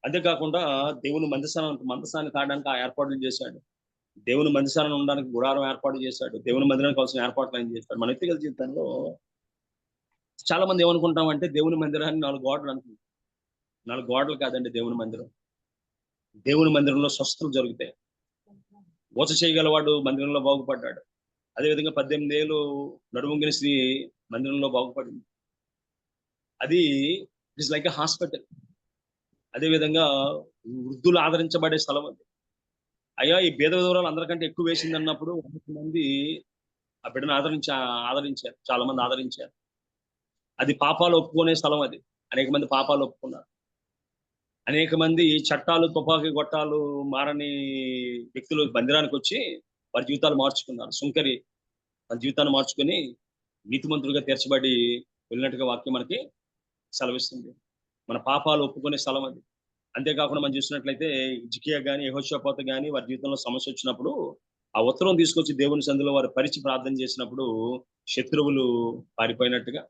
అంతేకాకుండా దేవుని మందసాన్ని కావడానికి ఆ ఏర్పాట్లు చేశాడు. దేవుని మందిసాన్ని ఉండడానికి గుడారం ఏర్పాటు చేశాడు. దేవుని మందిరానికి కావాల్సిన ఏర్పాట్లు ఆయన చేశాడు. మన వ్యక్తిగత జీవితంలో చాలా మంది ఏమనుకుంటామంటే దేవుని మందిరాన్ని 4 గోడలు అనుకుంటాం. 4 గోడలు కాదండి దేవుని మందిరం. దేవుని మందిరంలో స్వస్థతలు జరుగుతాయి. ఊచ చేయగలవాడు మందిరంలో బాగుపడ్డాడు. అదేవిధంగా 18 ఏళ్ళు నడుముంగిన స్త్రీ మందిరంలో బాగుపడింది. అది it is like a hospital. అదేవిధంగా వృద్ధులు ఆదరించబడే స్థలం అది. అయ్యా ఈ భేద విధవరాలు అందరికంటే ఎక్కువ వేసింది అన్నప్పుడు 100 మంది ఆ బిడ్డను ఆదరించారు. చాలా మంది ఆదరించారు. అది పాపాలు ఒప్పుకునే స్థలం. అది అనేక మంది పాపాలు ఒప్పుకున్నారు. అనేక మంది చట్టాలు తుపాకీ గొట్టాలు మారని వ్యక్తులు మందిరానికి వచ్చి వారి జీవితాలు మార్చుకున్నారు. సుంకరి తన జీవితాన్ని మార్చుకొని నీతిమంతులుగా తీర్చబడి వెళ్ళినట్టుగా వాక్యం మనకి సెలవిస్తుంది. మన పాపాలు ఒప్పుకునే స్థలం అది. అంతేకాకుండా మనం చూసినట్లయితే హిజ్కియా కానీ యెహోషాపాతు కానీ వారి జీవితంలో సమస్య వచ్చినప్పుడు ఆ ఉత్తరం తీసుకొచ్చి దేవుని సందులో వారు పరిచి ప్రార్థన చేసినప్పుడు శత్రువులు పారిపోయినట్టుగా,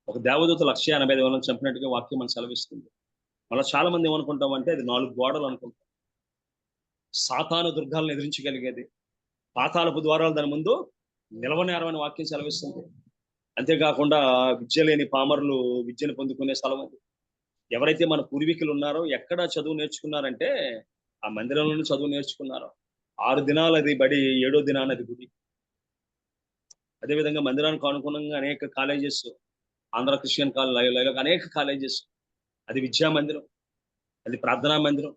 ఒక దేవదూత 185,000 చంపినట్టుగా వాక్యం మనం సెలవిస్తుంది. మళ్ళీ చాలా మంది ఏమనుకుంటామంటే అది 4 గోడలు అనుకుంటాం. సాతాను దుర్గాలను ఎదిరించగలిగేది, పాతాళపు ద్వారాలు దాని ముందు నిలవనేరమని వాక్యం సెలవిస్తుంది. అంతేకాకుండా విద్య లేని పామరులు విద్యను పొందుకునే స్థలం అది. ఎవరైతే మన పూర్వీకులు ఉన్నారో ఎక్కడ చదువు నేర్చుకున్నారంటే ఆ మందిరంలోనే చదువు నేర్చుకున్నారు. 6 దినాలు అది బడి, 7వ దినాన అది గుడి. అదేవిధంగా మందిరానికి అనుగుణంగా అనేక కాలేజెస్, ఆంధ్ర క్రిస్టియన్ కాలేజ్, అనేక కాలేజెస్. అది విద్యా మందిరం, అది ప్రార్థనా మందిరం,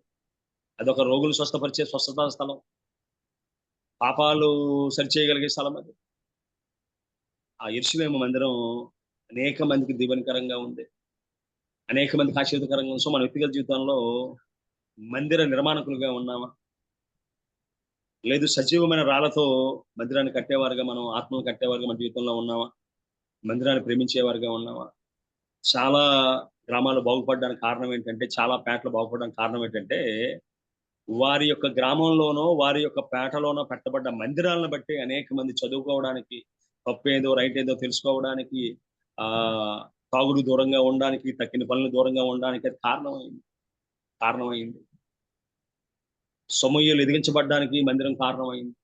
అది ఒక రోగులు స్వస్థపరిచే స్వస్థతా స్థలం, పాపాలు సరిచేయగలిగే స్థలం అది. ఆ యెరూషలేము మందిరం అనేక మందికి దీవెనకరంగా ఉంది, అనేక మందికి ఆశీర్వదకరంగా ఉంది. సో మన వ్యక్తిగత జీవితంలో మందిర నిర్మాణకులుగా ఉన్నామా, లేదు సజీవమైన రాళ్లతో మందిరాన్ని కట్టేవారుగా, మనం ఆత్మను కట్టేవారుగా మన జీవితంలో ఉన్నామా, మందిరాన్ని ప్రేమించేవారుగా ఉన్నామా? చాలా గ్రామాలు బాగుపడడానికి కారణం ఏంటంటే, చాలా పేటలు బాగుపడడానికి కారణం ఏంటంటే, వారి యొక్క గ్రామంలోనో వారి యొక్క పేటలోనో పెట్టబడ్డ మందిరాలను బట్టి అనేక మంది చదువుకోవడానికి, తప్పేదో రైట్ ఏదో తెలుసుకోవడానికి, ఆ తాగుడు దూరంగా ఉండడానికి, తక్కిన పనులు దూరంగా ఉండడానికి అది కారణమైంది. సమూయేలు ఎదిగించబడ్డానికి మందిరం కారణమైంది.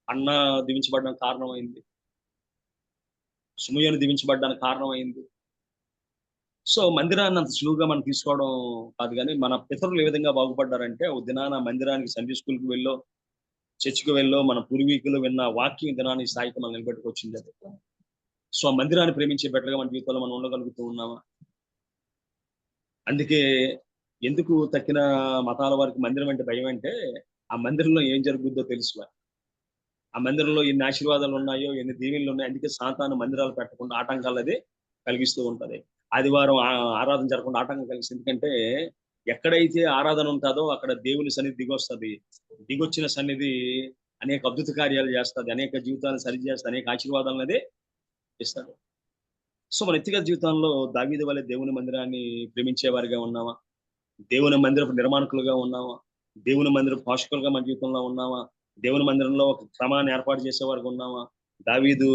అన్న దీవించబడడానికి కారణమైంది. సమూయేలు దీవించబడ్డానికి కారణమైంది. సో మందిరాన్ని అంత సులువుగా మనం తీసుకోవడం కాదు, కానీ మన పితరులు ఏ విధంగా బాగుపడ్డారంటే, ఓ దినాన మందిరానికి, సండే స్కూల్కి వెళ్ళో, చర్చికి వెళ్ళో, మన పూర్వీకులు విన్న వాక్యం దినాన్ని స్థాయికి మనం నిలబెట్టుకొచ్చింది అది. సో ఆ మందిరాన్ని ప్రేమించే బిడ్డలుగా మన జీవితంలో మనం ఉండగలుగుతూ ఉన్నామా? అందుకే ఎందుకు తక్కిన మతాల వారికి మందిరం అంటే భయం అంటే, ఆ మందిరంలో ఏం జరుగుద్దో తెలుసు. ఆ మందిరంలో ఎన్ని ఆశీర్వాదాలు ఉన్నాయో, ఎన్ని దీవెనలు ఉన్నాయో. అందుకే సాతాను మందిరాలు పెట్టకుండా ఆటంకాలు అది కలిగిస్తూ ఉంటది. ఆదివారం ఆరాధన జరగకుండా ఆటంకం కలిగిస్తుంది. ఎందుకంటే ఎక్కడైతే ఆరాధన ఉంటుందో అక్కడ దేవుని సన్నిధి దిగొస్తుంది. దిగొచ్చిన సన్నిధి అనేక అద్భుత కార్యాలు చేస్తుంది, అనేక జీవితాలను సరి చేస్తుంది, అనేక ఆశీర్వాదాలను అది ఇస్తాడు. సో మన వ్యక్తిగత జీవితంలో దావీదు వలె దేవుని మందిరాన్ని ప్రేమించే వారిగా ఉన్నామా? దేవుని మందిరపు నిర్మాణకులుగా ఉన్నామా? దేవుని మందిరపు పోషకులుగా మన జీవితంలో ఉన్నామా? దేవుని మందిరంలో ఒక క్రమాన్ని ఏర్పాటు చేసేవారుగా ఉన్నామా? దావీదు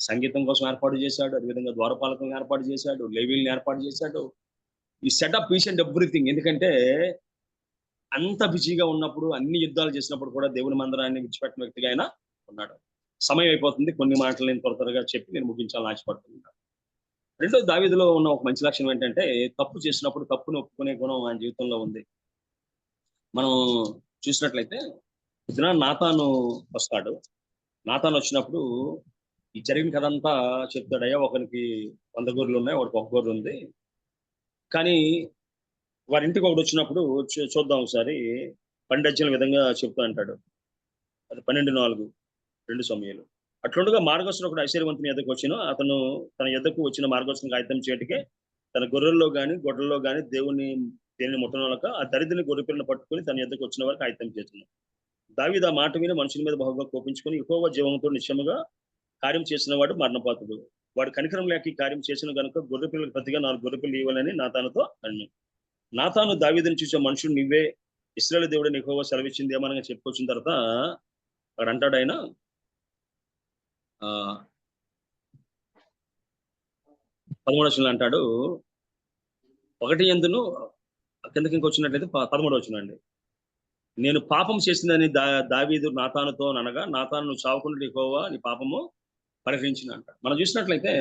సంగీతం కోసం ఏర్పాటు చేశాడు, అదేవిధంగా ద్వారపాలకులను ఏర్పాటు చేశాడు, లేవీలను ఏర్పాటు చేశాడు. ఈ సెటప్ ఈచ్ అండ్ ఎవ్రీథింగ్. ఎందుకంటే అంత బిజీగా ఉన్నప్పుడు, అన్ని యుద్ధాలు చేసినప్పుడు కూడా దేవుని మందిరాన్ని విడిచిపెట్టిన వ్యక్తిగా ఆయన ఉన్నాడు. సమయం అయిపోతుంది, కొన్ని మాటలు నేను త్వరగా చెప్పి నేను ముగించాలని ఆశపడుతున్నాను. రెండో దావీదులో ఉన్న ఒక మంచి లక్షణం ఏంటంటే, తప్పు చేసినప్పుడు తప్పును ఒప్పుకునే గుణం ఆయన జీవితంలో ఉంది. మనం చూసినట్లయితే నాతాను వస్తాడు. నాతాను వచ్చినప్పుడు ఈ జరిగిన కథ అంతా చెప్తాడు. అయ్యా ఒకరికి 100 గొర్రెలు ఉన్నాయి, ఒకరికి 1 గొర్రె ఉంది. కానీ వారి ఇంటికి ఒకటి వచ్చినప్పుడు చూద్దాం ఒకసారి 12 విధంగా చెప్తా అంటాడు. అది 12:4 2 సమయాలు. అట్లుండగా మార్గస్థుడు ఒకడు ఐశ్వర్యవంతుని ఎద్దకు వచ్చిన, అతను తన ఎద్దకు వచ్చిన మార్గస్థునికి ఆయుధం చేయటికే తన గొర్రెల్లో గాని గొడ్డల్లో గాని దేనిని ముట్టనొలక ఆ దరిద్రుని గొర్రె పిల్లను పట్టుకుని తన ఎద్దకు వచ్చిన వారికి ఆయుధం చేస్తున్నాడు. దావీదు ఆ మాట విని మనుషుల మీద బహుగా కోపించుకొని, యెహోవా జీవంతో నిశ్చయముగా కార్యం చేసిన వాడు మరణపాతుడు. వాడు కనికరం లేక ఈ కార్యం చేసిన కనుక గొర్రె పిల్లలకు ప్రతిగా 4 గొర్రె పిల్లలు ఇవ్వాలని నాతానుతో అన్నాడు. నాతాను దావీదుని చూసే మనుషుడు, నువ్వే ఇశ్రాయేలు దేవుడు యెహోవా సెలవిచ్చింది ఏమనగా చెప్పుకొచ్చిన తర్వాత వాడు అంటాడు, ఆయన 13 అంటాడు, 1 ఎందును కిందకి ఇంకొచ్చినట్లయితే 13 అండి. నేను పాపం చేసిందని దావీదు నాతానుతో అనగా, నాతాను నువ్వు చావకుండా యెహోవా నీ పాపము పరిహరించిన అంట. మనం చూసినట్లయితే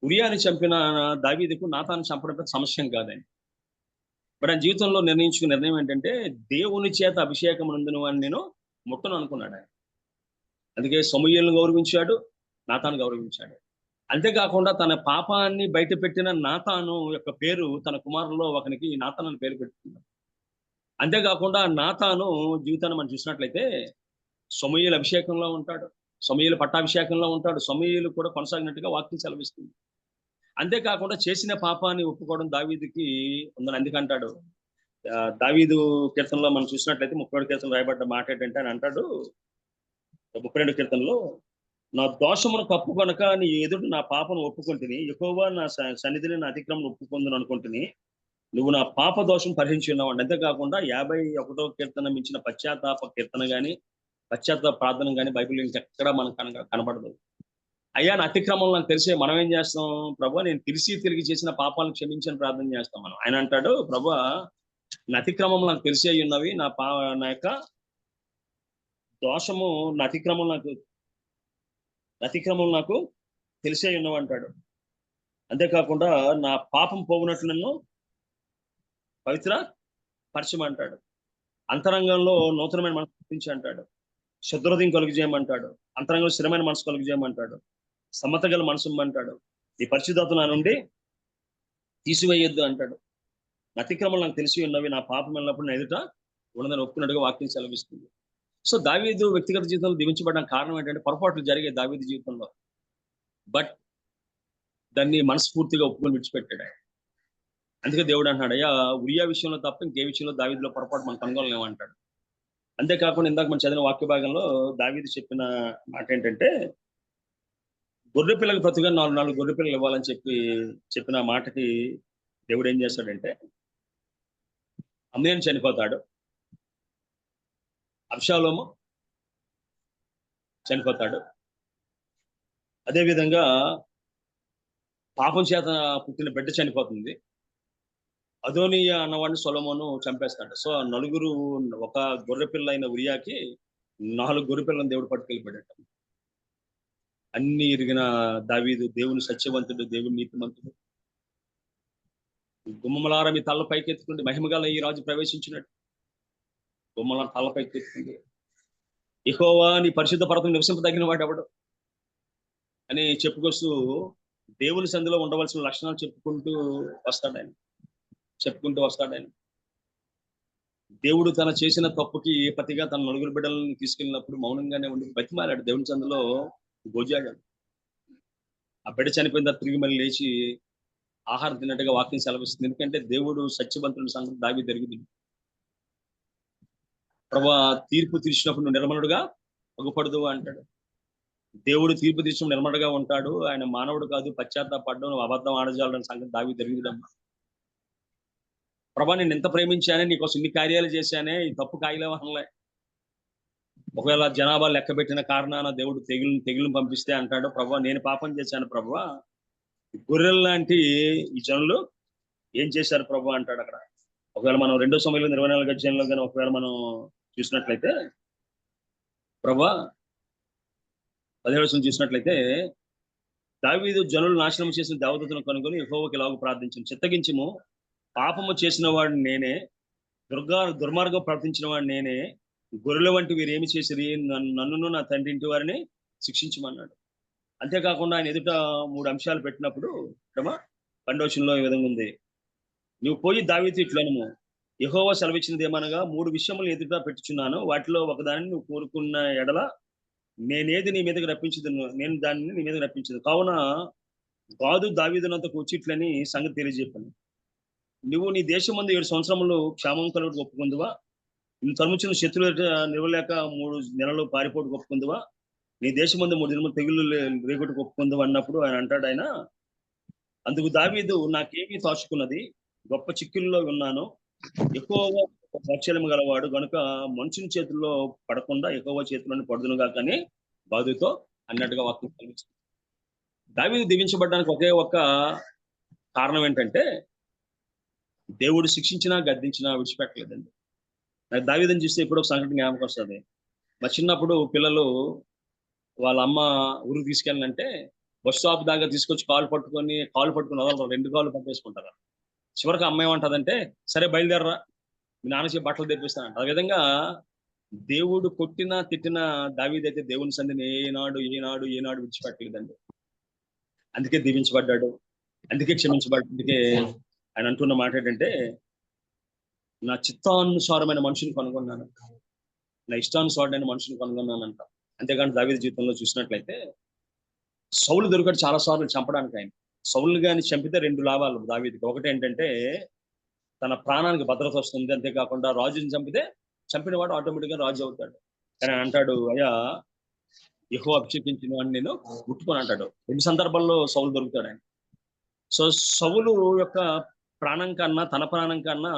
ఉరియాని చంపిన దావీదుకు నాతాను చంపడం సమస్య కాదని, బట్ ఆయన జీవితంలో నిర్ణయించుకున్న నిర్ణయం ఏంటంటే, దేవుని చేత అభిషేకం నందును అని నేను ముట్టను అనుకున్నాడు ఆయన. అందుకే సమూయేలును గౌరవించాడు, నాతాను గౌరవించాడు. అంతేకాకుండా తన పాపాన్ని బయట పెట్టిన నాతాను యొక్క పేరు తన కుమారుల్లో ఒకనికి నాతాను అని పేరు పెట్టుకున్నాడు. అంతేకాకుండా నాతాను జీవితాన్ని మనం చూసినట్లయితే సమూయేలు అభిషేకంలో ఉంటాడు, సమూయేలు పట్టాభిషేకంలో ఉంటాడు, సమూయేలు కూడా కొనసాగినట్టుగా వాక్యం సెలవిస్తుంది. అంతేకాకుండా చేసిన పాపాన్ని ఒప్పుకోవడం దావీదుకి ఉందని అందుకంటాడు. దావీదు కీర్తనలో మనం చూసినట్లయితే 32 కీర్తన రాయబడ్డ మాట ఏంటంటే ఆయన అంటాడు, 32 కీర్తనలో, నా దోషమును కప్పుకొనక నీ ఎదుటి నా పాపను ఒప్పుకుంటుని, యెహోవా నా సన్నిధిని నా అతిక్రమం ఒప్పుకుందని అనుకుంటుని, నువ్వు నా పాప దోషం పరిహరించి ఉన్నావు. అంతేకాకుండా 51వ కీర్తన మించిన పశ్చాత్తాప కీర్తన గాని, పశ్చాత్తాప ప్రార్థన గాని బైబిల్ ఇంకెక్కడ మనకు కనబడదు. అయ్యా నా అతిక్రమం నాకు తెలిసే, మనం ఏం చేస్తాం, ప్రభు నేను తెలిసి చేసిన పాపాలను క్షమించని ప్రార్థన చేస్తాం మనం. ఆయన అంటాడు, ప్రభు నా అతిక్రమం నాకు తెలిసే ఉన్నవి, నా యొక్క దోషము నా అతిక్రమం నాకు తెలిసే ఉన్నవి అంటాడు. అంతేకాకుండా నా పాపం పోగునట్లు నన్ను పవిత్ర పరచమంటాడు. అంతరంగంలో నూతనమైన మనసు పుట్టించి అంటాడు, శుద్ధహృదయం కలుగు చేయమంటాడు, అంతరంగంలో స్థిరమైన మనసు కలుగు చేయమంటాడు, సమ్మత గల మనసు అంటాడు, నీ పరిశుద్ధత నా నుండి తీసివేయొద్దు అంటాడు. అతిక్రమం నాకు తెలిసి ఉన్నవి, నా పాపం వెళ్ళినప్పుడు నా ఎదుట ఉన్నదని ఒప్పుకున్నట్టుగా వాక్యం సెలవిస్తుంది. సో దావీదు వ్యక్తిగత జీవితంలో దీవించబడడానికి కారణం ఏంటంటే పొరపాట్లు జరిగే దావీదు జీవితంలో, బట్ దాన్ని మనస్ఫూర్తిగా ఒప్పుకొని విడిచిపెట్టాడు ఆయన. అందుకే దేవుడు అంటున్నాడు, అయ్యా ఉరియా విషయంలో తప్ప ఇంకే విషయంలో దావీదులో పొరపాటు మనం కనుగొనలేమంటాడు. అంతేకాకుండా ఇందాక మనం చదివిన వాక్య భాగంలో దావీదు చెప్పిన మాట ఏంటంటే, గొర్రె పిల్లలకు ప్రతిగా 4 గొర్రె పిల్లలు ఇవ్వాలని చెప్పిన మాటకి దేవుడు ఏం చేస్తాడంటే, అమ్నోను చనిపోతాడు, అబ్షాలోము చనిపోతాడు, అదేవిధంగా పాపం చేత పుట్టిన బిడ్డ చనిపోతుంది, అదోనియా అన్నవాడిని సొలొమోను చంపేస్తాడు. సో నలుగురు, ఒక గొర్రె పిల్ల అయిన ఉరియాకి 4 గొర్రె పిల్లలను దేవుడు పట్టుకెళ్ళిపోయాడు. అన్ని ఎరిగిన దావీదు దేవుని సత్యవంతుడు, దేవుని నీతిమంతుడు, గుమ్మలార మీ తల్ల పైకెత్తుకుంటే మహిమగల ఈ రాజు ప్రవేశించినట్టు గుమ్మల తల్ల పైకెత్తుకుంది, యెహోవా నీ పరిశుద్ధ పర్వతం నివసింపదగిన వాడు ఎవడు అని చెప్పుకొస్తూ దేవుని సంధిలో ఉండవలసిన లక్షణాలు చెప్పుకుంటూ వస్తాడు ఆయన. దేవుడు తన చేసిన తప్పుకి ప్రతిగా తన 4 బిడ్డలను తీసుకెళ్ళినప్పుడు మౌనంగానే ఉండి బతిమాలాడు, దేవుని సంధిలో గోజాడాడు. ఆ బిడ్డ చనిపోయిన తర్వాత తిరిగి మళ్ళీ లేచి ఆహారం తిన్నట్టుగా వాక్యం సెలవిస్తుంది. ఎందుకంటే దేవుడు సత్యవంతుని సంగతి దావీదు ఎరుగుతుంది. ప్రభువా తీర్పు తీర్చినప్పుడు నువ్వు నిర్మలుడుగా పగుపడదు అంటాడు. దేవుడు తీర్పు తీర్చినప్పుడు నిర్మలుడుగా ఉంటాడు. ఆయన మానవుడు కాదు, పశ్చాత్తాపడ్డం, నువ్వు అబద్ధం ఆడజాలని సంగతి దావీదు ఎరుగుదమ్మా. ప్రభా నేను ఎంత ప్రేమించానే, నీకోసం ఇన్ని కార్యాలు చేశానే, ఈ తప్పు కాయలేవనలే. ఒకవేళ జనాభా లెక్క పెట్టిన కారణాన దేవుడు తెగులను పంపిస్తే అంటాడు, ప్రభా నేను పాపం చేశాను ప్రభువా, గొర్రెల లాంటి ఈ జనులు ఏం చేశారు ప్రభు అంటాడు అక్కడ. ఒకవేళ మనం 2 సమయంలో 24 అధ్యాయంలో కానీ ఒకవేళ మనం చూసినట్లయితే, ప్రభా 17 చూసినట్లయితే, దావీదు జనులు నాశనం చేసిన దేవదూతను కనుగొని యెహోవాకు ఇలాగ ప్రార్థించింది, చిత్తగించుము, పాపము చేసిన వాడు నేనే, దుర్మార్గం ప్రవర్తించిన వాడు నేనే, గొర్రెల వంటి వీరు ఏమి చేసిరి, నన్నును నా తండ్రి ఇంటి వారిని శిక్షించమన్నాడు. అంతేకాకుండా ఆయన ఎదుట 3 అంశాలు పెట్టినప్పుడు క్రమ 12లో ఈ విధంగా ఉంది, నువ్వు పోయి దావీదు ఇట్లనము, యెహోవా సెలవిచ్చినది ఏమనగా 3 విషయములు ఎదుట పెట్టుచున్నాను, వాటిలో ఒకదానిని నువ్వు కోరుకున్న ఎడల నేనేది నీ మీదకి రప్పించదు, నేను దానిని నీ మీదకి రప్పించదు. కావున గాదు దావీదునంత కూర్చిట్లని సంగతి తెలియజెప్పాను. నువ్వు నీ దేశం ముందు 7 సంవత్సరములు క్షేమం కలుగుడు ఒప్పుకుందువా, నువ్వు తరుముచిన శత్రులు నిలవలేక 3 నెలలు పారిపోటు ఒప్పుకుందువా, నీ దేశం ముందు 3 దినములు తెగులు రేగుటకు ఒప్పుకుందువా అన్నప్పుడు ఆయన అంటాడు, ఆయన అందుకు దావీదు నాకేమీ తోచుకున్నది, గొప్ప చిక్కుల్లో ఉన్నాను, ఎక్కువగా సాక్ష్యం గలవాడు గనుక మనుషుని చేతుల్లో పడకుండా ఎక్కువ చేతుల్లోని పడుదునుగా కానీ బాధతో అన్నట్టుగా వాక్యం కనిపిస్తుంది. దావీదు దీవించబడడానికి ఒకే ఒక్క కారణం ఏంటంటే, దేవుడు శిక్షించినా గద్దించినా విడిచిపెట్టలేదండి. నాకు దావీదుని చూస్తే ఇప్పుడు ఒక సంఘటన జ్ఞాపకం వస్తుంది. మా చిన్నప్పుడు పిల్లలు వాళ్ళ అమ్మ ఊరికి తీసుకెళ్ళాలంటే బస్ స్టాప్ దాకా తీసుకొచ్చి కాలు పట్టుకొని వదలరు, 2 కాళ్ళు పట్టేసుకుంటారు. చివరికి అమ్మ ఏమంటదంటే, సరే బయలుదేరరా, మీ నాన్న బట్టలు తెప్పిస్తానంట. ఆ విధంగా దేవుడు కొట్టినా తిట్టినా దావీదు అయితే దేవుని సంధిని ఏనాడు విడిచిపెట్టలేదండి. అందుకే దీవించబడ్డాడు, అందుకే క్షమించబడ్డాడు. అందుకే ఆయన అంటున్న మాట ఏంటంటే, నా చిత్తానుసారమైన మనుషుని కనుగొన్నాను, నా ఇష్టానుసారమైన మనుషుని కనుగొన్నానంట. అంతేగాని దావీదు జీవితంలో చూసినట్లయితే సౌలు దొరికాడు చాలా సార్లు చంపడానికి. ఆయన సౌలు గాని చంపితే 2 లాభాలు దావీదుకి. ఒకటి ఏంటంటే తన ప్రాణానికి భద్రత వస్తుంది, అంతేకాకుండా రాజుని చంపిన వాడు ఆటోమేటిక్గా రాజు అవుతాడు. కానీ అంటాడు, అయ్యా యెహోవా అభిషేకించిన వాడిని నేను ముట్టుకొని అంటాడు. 2 సందర్భాల్లో సౌలు దొరుకుతాడు ఆయన. సో సౌలు యొక్క ప్రాణం కన్నా, తన ప్రాణం కన్నా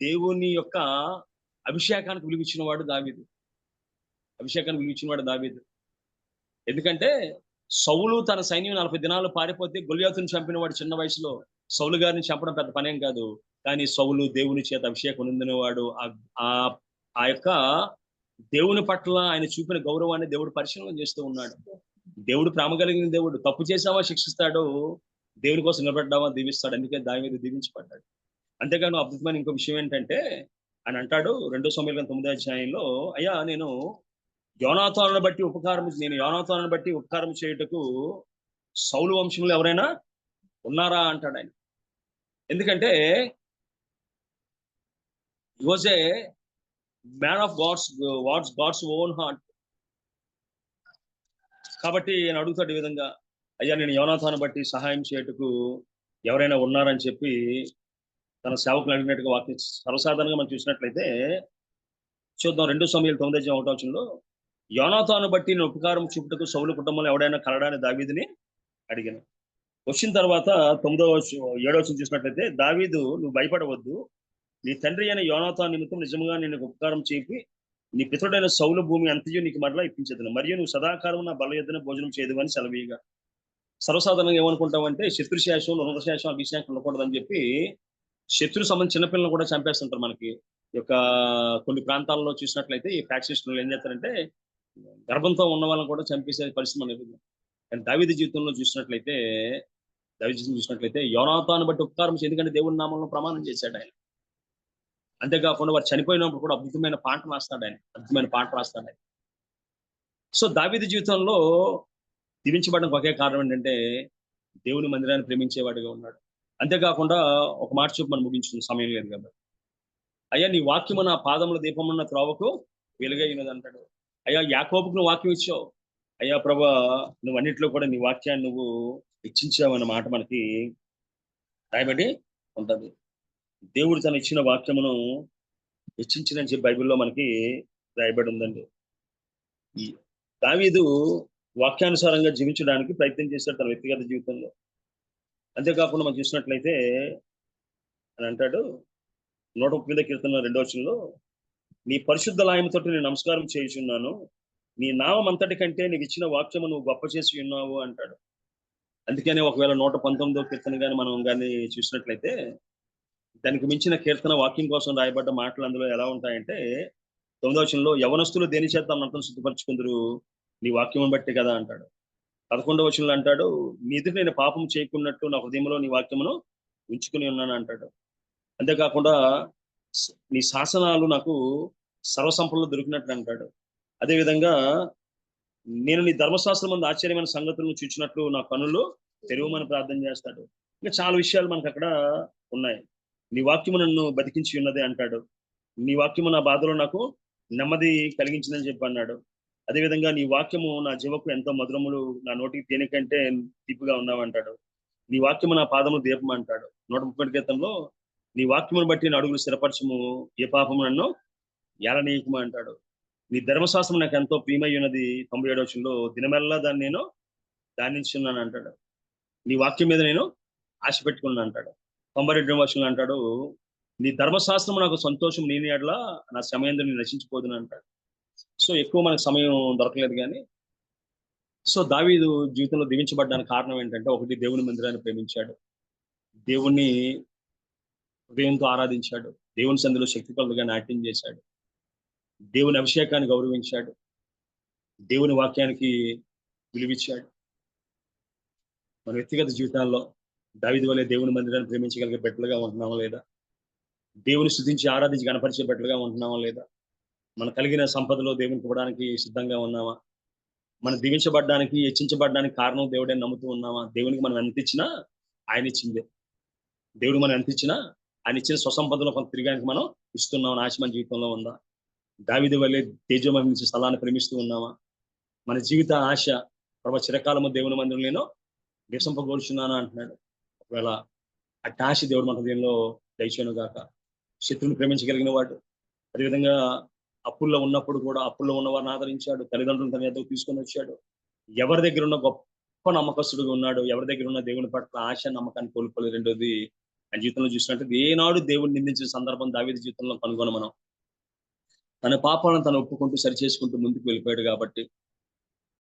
దేవుని యొక్క అభిషేకానికి విలువిచ్చిన వాడు దావీదు. ఎందుకంటే సౌలు తన సైన్యం 40 దినాలు పారిపోతే గొల్యాతుని చంపిన వాడు చిన్న వయసులో. సౌలు గారిని చంపడం పెద్ద పనేం కాదు, కానీ సౌలు దేవుని చేత అభిషేకం పొందినవాడు. ఆ యొక్క దేవుని పట్ల ఆయన చూపిన గౌరవాన్ని దేవుడు పరిశీలన చేస్తూ ఉన్నాడు. దేవుడు ప్రేమ కలిగిన దేవుడు. తప్పు చేసావా శిక్షిస్తాడు, దేవుని కోసం నిలబడ్డావా దీవిస్తాడు. అందుకే దావీదు దీవించబడ్డాడు. అంతేగాని అద్భుతమైన ఇంకో విషయం ఏంటంటే, ఆయన అంటాడు 2 సమూయేలు 9వ అధ్యాయంలో, అయ్యా నేను యోనాతానును బట్టి ఉపకారం చేయుటకు సౌలు వంశంలో ఎవరైనా ఉన్నారా అంటాడు ఆయన. ఎందుకంటే man of God's own heart. కాబట్టి నేను అడుగుతాడు ఈ విధంగా, అయ్యా నేను యోనాతాను బట్టి సహాయం చేయటకు ఎవరైనా ఉన్నారని చెప్పి తన సేవకులు అడిగినట్టుగా వాక్యం సర్వసాధారణంగా మనం చూసినట్లయితే చూద్దాం. 2 సమూయేలు 9:1 యోనాతాను బట్టి నేను ఉపకారం చూపుటకు సౌలు కుటుంబంలో ఎవడైనా కలడాన్ని దావీదుని అడిగాను. వచ్చిన తర్వాత 7వ చూసినట్లయితే, దావీదు నువ్వు భయపడవద్దు, నీ తండ్రి అయిన యోనాతాను నిమిత్తం నిజంగా నేను ఉపకారం చేపి నీ పితరుడైన సౌలు భూమి అంతయు నీకు మరలా ఇప్పించదు, మరియు నువ్వు సదాకాలం నా బల యొద్దన భోజనం చేయదు అని సెలవీయగా. సర్వసాధారణంగా ఏమనుకుంటామంటే శత్రుశేషం, నృశేషం, అభిషేకం ఉండకూడదని చెప్పి శత్రు సంబంధించిన చిన్నపిల్లలను కూడా చంపేస్తుంటారు. మనకి యొక్క కొన్ని ప్రాంతాల్లో చూసినట్లయితే ఈ ఫ్యాక్షనిస్టులు ఏం చేస్తారంటే గర్భంతో ఉన్న వాళ్ళని కూడా చంపేసే పరిస్థితి అనేది. కానీ దావీదు జీవితంలో చూసినట్లయితే యోనాతాను బట్టి ఉపకారం చేసి, ఎందుకంటే దేవుని నామంలో ప్రమాణం చేశాడు ఆయన. అంతేకాకుండా వారు చనిపోయినప్పుడు కూడా అద్భుతమైన పాట రాస్తాడు ఆయన. సో దావీదు జీవితంలో దీవించబడడానికి ఒకే కారణం ఏంటంటే దేవుని మందిరాన్ని ప్రేమించేవాడిగా ఉన్నాడు. అంతేకాకుండా ఒక మాట చెప్పి మనం ముగించుకున్న సమయం లేదు కాబట్టి, అయ్యా నీ వాక్యము నా పాదముల దీపమున్న త్రోవకు వెలుగైనది అంటాడు. అయ్యా యాకోబుకు నువ్వు వాక్యం ఇచ్చావు, అయ్యా ప్రభా నువ్వు అన్నింటిలో కూడా నీ వాక్యాన్ని నువ్వు ఇచ్చించావు అన్న మాట మనకి రాయబడి ఉంటుంది. దేవుడు తను ఇచ్చిన వాక్యమును హెచ్చించినని చెప్పి బైబిల్లో మనకి రాయబడి ఉందండి. ఈ దావీదు వాక్యానుసారంగా జీవించడానికి ప్రయత్నం చేశాడు తన వ్యక్తిగత జీవితంలో. అంతేకాకుండా మనం చూసినట్లయితే అని అంటాడు 130 కీర్తన 2వ నీ పరిశుద్ధ లాయముతో నేను నమస్కారం చేయుచున్నాను, నీ నామం అంతటి కంటే నీకు ఇచ్చిన వాక్యము నువ్వు గొప్ప చేసి ఉన్నావు అంటాడు. అందుకనే ఒకవేళ 119వ కీర్తన కానీ మనం కానీ చూసినట్లయితే దానికి మించిన కీర్తన వాక్యం కోసం రాయబడ్డ మాటలు అందులో ఎలా ఉంటాయంటే 9వ యవనస్తులు దేని చేత అన్నతను శుద్ధిపరచుకుందరు, నీ వాక్యం బట్టి కదా అంటాడు. 11వ అంటాడు, నీ ఎదుట నేను పాపం చేయకున్నట్టు నా హృదయంలో నీ వాక్యమును ఉంచుకుని ఉన్నాను అంటాడు. అంతేకాకుండా నీ శాసనాలు నాకు సర్వసంపదలో దొరికినట్లు అంటాడు. అదేవిధంగా నేను నీ ధర్మశాస్త్రం మందు ఆశ్చర్యమైన సంగతులను చూచినట్లు నా కనులు తెరవమని ప్రార్థన చేస్తాడు. ఇంకా చాలా విషయాలు మనకు అక్కడ ఉన్నాయి. నీ వాక్యము నన్ను బతికించి ఉన్నదే అంటాడు. నీ వాక్యము నా బాధలో నాకు నెమ్మది కలిగించిందని చెప్పి అన్నాడు. అదేవిధంగా నీ వాక్యము నా జీవకు ఎంతో మధురములు, నా నోటికి తేనె కంటే తీపిగా ఉన్నావంటాడు. నీ వాక్యము నా పాదము దీపం అంటాడు. 130 కీర్తనలో నీ వాక్యమును బట్టి నా అడుగులు స్థిరపరచము, ఏ పాపము నన్ను ఏలనీయకము అంటాడు. నీ ధర్మశాస్త్రం నాకు ఎంతో ప్రియమై ఉన్నది. 97వ దినమెల్లా దాన్ని నేను ధ్యానించున్నాను అంటాడు. నీ వాక్యం మీద నేను ఆశ పెట్టుకున్నాను అంటాడు. 92వ అంటాడు, నీ ధర్మశాస్త్రం నాకు సంతోషం, నేను ఎడల నా సమయంలో నేను నశించిపోదును అంటాడు. సో ఎక్కువ మనకు సమయం దొరకలేదు కానీ, సో దావీదు జీవితంలో దీవించబడ్డానికి కారణం ఏంటంటే, ఒకటి దేవుని మందిరాన్ని ప్రేమించాడు, దేవుణ్ణి హృదయంతో ఆరాధించాడు, దేవుని సంధిలో శక్తి కొలదిగా నాట్యం చేశాడు, దేవుని అభిషేకాన్ని గౌరవించాడు, దేవుని వాక్యానికి విలువిచ్చాడు. మన వ్యక్తిగత జీవితాల్లో దావీదు వలె దేవుని మందిరాన్ని ప్రేమించగలిగే బిడ్డలుగా ఉంటున్నామా లేదా? దేవుని స్తుతించి ఆరాధించి గణపరిచే బిడ్డలుగా ఉంటున్నామా లేదా? మన కలిగిన సంపదలో దేవునికి ఇవ్వడానికి సిద్ధంగా ఉన్నామా? మనం దీవించబడ్డానికి, హెచ్చించబడ్డానికి కారణం దేవుడే నమ్ముతూ ఉన్నామా? దేవునికి మనం ఎంత ఇచ్చినా ఆయన ఇచ్చిందే. దేవుడు మనం ఎంత ఇచ్చినా ఆయన ఇచ్చిన స్వసంపదలో కొంత తిరిగానికి మనం ఇస్తున్నాం. ఆశ మన జీవితంలో ఉందా? దావీదు వలె తేజోమహిమ స్థలాన్ని ప్రేమిస్తూ ఉన్నామా? మన జీవిత ఆశ ప్రభు చిరకాలము దేవుని మందిరం నేను విసంపగోల్చున్నాను అంటున్నాడు. ఒకవేళ అట్టి ఆశ దేవుడు మన హృదయంలో దయచేయను గాక. శత్రువుని ప్రేమించగలిగిన వాడు, అదేవిధంగా అప్పుల్లో ఉన్నప్పుడు కూడా అప్పుల్లో ఉన్న వారిని ఆదరించాడు, తల్లిదండ్రులను తన ఎద్దకు తీసుకొని వచ్చాడు. ఎవరి దగ్గర ఉన్న గొప్ప నమ్మకస్తుడుగా ఉన్నాడు, ఎవరి దగ్గర ఉన్న దేవుని పట్ల ఆశ నమ్మకాన్ని కోల్పోలేదు. రెండోది ఆయన జీవితంలో చూసినట్టు ఏనాడు దేవుడిని నిందించిన సందర్భం దావీదు జీవితంలో కనుగొన మనం. తన పాపాలను తను ఒప్పుకుంటూ సరిచేసుకుంటూ ముందుకు వెళ్ళిపోయాడు. కాబట్టి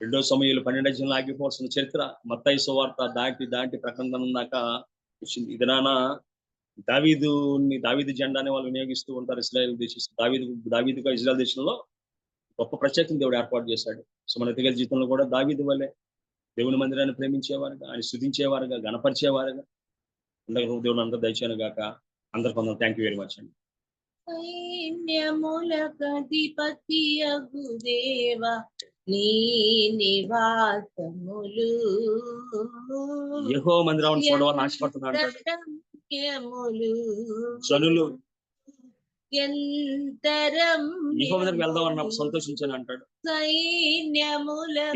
2 సమూయేలు 12 ఆగిపోవాల్సిన చరిత్ర మత్తయి సువార్త దాటి ప్రకటన దాకా వచ్చింది. ఇది నాన్న దావీదు జెండాని వాళ్ళు వినియోగిస్తూ ఉంటారు. ఇశ్రాయేల్ దేశం దావీదుగా ఇజ్రాయెల్ దేశంలో గొప్ప ప్రత్యేకం దేవుడు ఏర్పాటు చేశాడు. సో మన వ్యక్తిగత జీవితంలో కూడా దావీదు వల్లే దేవుని మందిరాన్ని ప్రేమించేవారుగా, ఆయన స్తుతించేవారుగా, గణపరిచేవారుగా ఉండగల దేవుడు అందరూ దయచేయను గాక. అందరికీ వందనాలు. థ్యాంక్ యూ వెరీ మచ్ అండి. సైన్యములకధిపతియగు దేవా నీ నివాసములు యెహోవా మందిరాన్ని చూడవాలని ఆశపడుతున్నాడు. జనులు యెహోవా దగ్గరికి వెళ్దాం అన్నప్పుడు సంతోషించాను అంటాడు.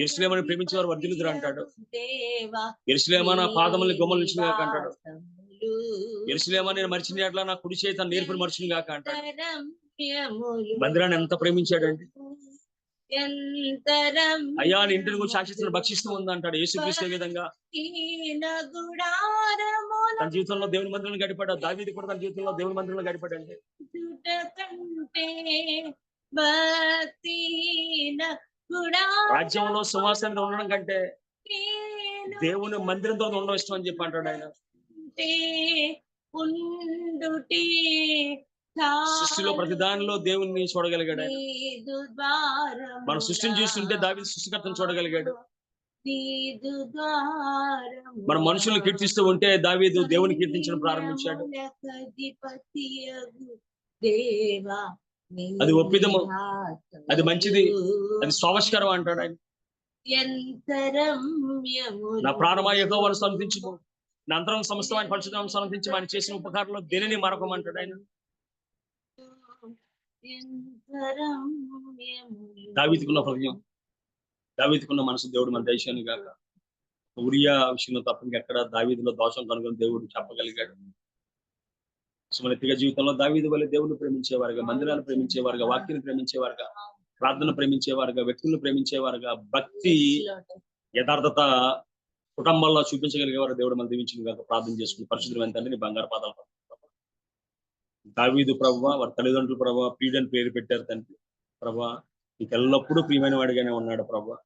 యెరూషలేమును ప్రేమించే వారు వర్ధిల్లుదురు అంటాడు. యెరూషలేమా నా పాదముల్ని గుమ్మలు నిలిచిన గాక అంటాడు. యెరూషలేమా నేను మరిచిన ఎట్లా నా కుడి చేయి తన నేర్పుని మరిచిన గాక అంటాడు. మందిరాన్ని ఎంత ప్రేమించాడండి. అయ్యా నీ ఇంటిని కూడా సాక్షిస్తున్న భక్షిస్తూ ఉంది అంటాడు యేసుక్రీస్తు. విధంగా తన జీవితంలో దేవుని మందిరంలో గడిపాడు. దావీదు కూడా తన జీవితంలో దేవుని మందిరంలో గడిపాడండి. రాజ్యంలో సింహాసనంలో ఉండడం కంటే దేవుని మందిరంతో ఉండడం ఇష్టం అని చెప్పి అంటాడు ఆయన. సృష్టిలో ప్రతి దానిలో దేవుణ్ణి చూడగలిగాడు ఆయన. మన సృష్టిని చూస్తుంటే దావీదు సృష్టికర్తను చూడగలిగాడు. మన మనుషులను కీర్తిస్తూ ఉంటే దావీదు దేవుని కీర్తించడం ప్రారంభించాడు. అది ఒప్పిదము, అది మంచిది, అది స్వావష్కరం అంటాడు ఆయన. నా ప్రాణమా యెహోవాను స్తుతించుము, నా అంతరంగ సమస్తమైన పరిశుద్ధనామమును స్తుతించుము. ఆయన చేసిన ఉపకారంలో దేనిని మరొకమంటాడు ఆయన. దావీదుకున్న హృదయం, దావీదుకున్న మనసు దేవుడు మన దేశాన్ని గాక. ఉరియా విషయంలో తప్ప ఇంకెక్కడ దావీదులో దోషం కనుగొని దేవుడు చెప్పగలిగాడు. సుమనెత్తిగా జీవితంలో దావీదు వల్ల దేవుని ప్రేమించేవారుగా, మందిరాన్ని ప్రేమించేవారుగా, వాక్యాన్ని ప్రేమించేవారుగా, ప్రార్థన ప్రేమించేవారుగా, వ్యక్తులను ప్రేమించేవారుగా, భక్తి యథార్థత కుటుంబాల్లో చూపించగలిగేవారు దేవుడు మనం దీవించిన గాక. ప్రార్థన చేసుకుని పరిశుద్ధులు ఎంతంటే నీ బంగారు పాదాలు. దావీదు ప్రభువా, వారి తల్లిదండ్రులు ప్రభువా ప్రియుడని పేరు పెట్టారు తండ్రి. ప్రభువా నీకు ఎల్లప్పుడూ ప్రియమైన వాడిగానే ఉన్నాడు ప్రభువా.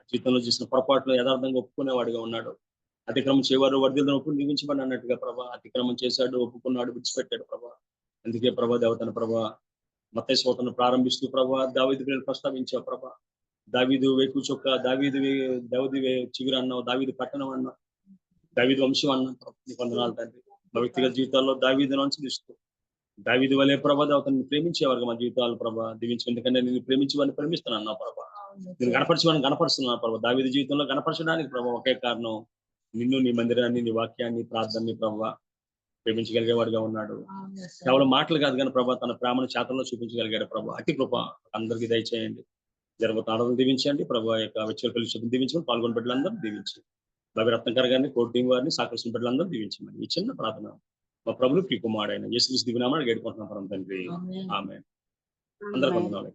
జీవితంలో చేసిన పొరపాట్లు యథార్థంగా ఒప్పుకునేవాడిగా ఉన్నాడు. అతిక్రమం చేయవారు వర్ధిల్లను ఒప్పుకుని దీవించబడి అన్నట్టుగా ప్రభా అతిక్రమం చేశాడు, ఒప్పుకున్నాడు, విడిచిపెట్టాడు ప్రభా. అందుకే ప్రభా దేవతను ప్రభా మత్తయి సువార్తను ప్రారంభిస్తూ ప్రభా దావీదు పేరు ప్రస్తావించావు ప్రభా. దావీదు వేకు చొక్క, దావీదు చిగురు అన్నావు, దావీదు పట్టణం అన్నావు, దావీదు వంశం అన్నావు. నీ వందనాలు తండ్రి. మా వ్యక్తిగత జీవితాల్లో దావీదును అనుసరిస్తూ దావీదు వలే ప్రభా దేవతను ప్రేమించేవారు మా జీవితాలు ప్రభా దీవించి. ఎందుకంటే నేను ప్రేమించి వాడిని ప్రేమిస్తాను అన్నా ప్రభా. నేను గణపరచమని గణపరుస్తున్నాను ప్రభా. దావీదు జీవితంలో గణపరచడానికి ప్రభా ఒకే కారణం, నిన్ను, నీ మందిరాన్ని, నీ వాక్యాన్ని, ప్రార్థనని ప్రభా ప్రేమించగలిగేవాడుగా ఉన్నాడు. కేవలం మాటలు కాదు కానీ ప్రభా తన ప్రేమను చేతల్లో చూపించగలిగాడు ప్రభా. అతి కృప అందరికీ దయచేయండి. జరుగుతాడని దీవించండి ప్రభా. యొక్క వెచ్చల ఫెలోషిప్ దీవించమని పాల్గొన్న బిడ్డలందరూ దీవించి, బాబీ రత్నకర్ గారిని, కోర్టు టీం వారిని, సాకర్సిన బిడ్డలందరూ దీవించమని ఈ చిన్న ప్రార్థన మా ప్రభులు ప్రియకుమారుడైన యేసుక్రీస్తు దివ్యనామమున వేడుకుంటున్నాం పరమ తండ్రి. ఆమేన్. అందరూ వందనాలు.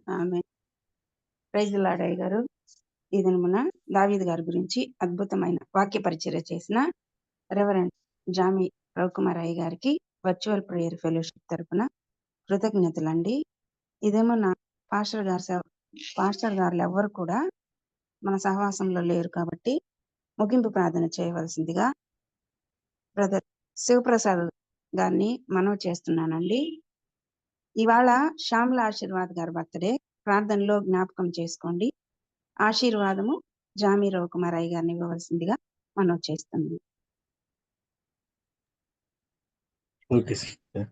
Praise the lord. అయ్య గారు ఈ దినమున దావీదు గారి గురించి అద్భుతమైన వాక్య పరిచర్య చేసిన రెవరెండ్ జామి రవికుమార్ అయ్య గారికి వర్చువల్ ప్రేయర్ ఫెలోషిప్ తరపున కృతజ్ఞతలండి. ఇదేమన్నా పాస్టర్ గారు ఎవరు కూడా మన సహవాసంలో లేరు కాబట్టి ముగింపు ప్రార్థన చేయవలసిందిగా బ్రదర్ శివప్రసాద్ గారిని మనవి చేస్తున్నానండి. ఇవాళ శ్యామల ఆశీర్వాద్ గారి బర్త్డే, ప్రార్థనలో జ్ఞాపకం చేసుకోండి. ఆశీర్వాదము జామి రవికుమార్ అయ్య గారిని ఇవ్వవలసిందిగా మనవి చేస్తున్నాను. Okay sir.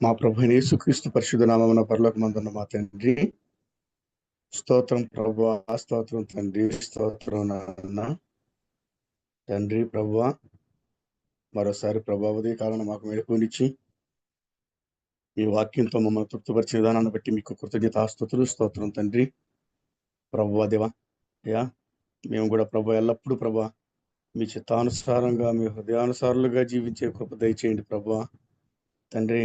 మా ప్రభు యేసుక్రీస్తు పరిశుద్ధ నామమున పరలోకమందున్న మా తండ్రి, స్తోత్రం ప్రభువా, స్తోత్రం తండ్రి, స్తోత్రం నాన్న. తండ్రి ప్రభువా మరోసారి ప్రభా ఉదయ కాలం మాకు మెలుకునిచ్చి మీ వాక్యంతో మమ్మల్ని తృప్తిపరిచే విధానాన్ని బట్టి మీకు కృతజ్ఞతాస్తుతులు, స్తోత్రం తండ్రి. ప్రభువా దేవా అయ్యా మేము కూడా ప్రభా ఎల్లప్పుడూ ప్రభా మీ చిత్తానుసారంగా, మీ హృదయానుసారులుగా జీవించే కృప దయచేయండి ప్రభా. తండ్రి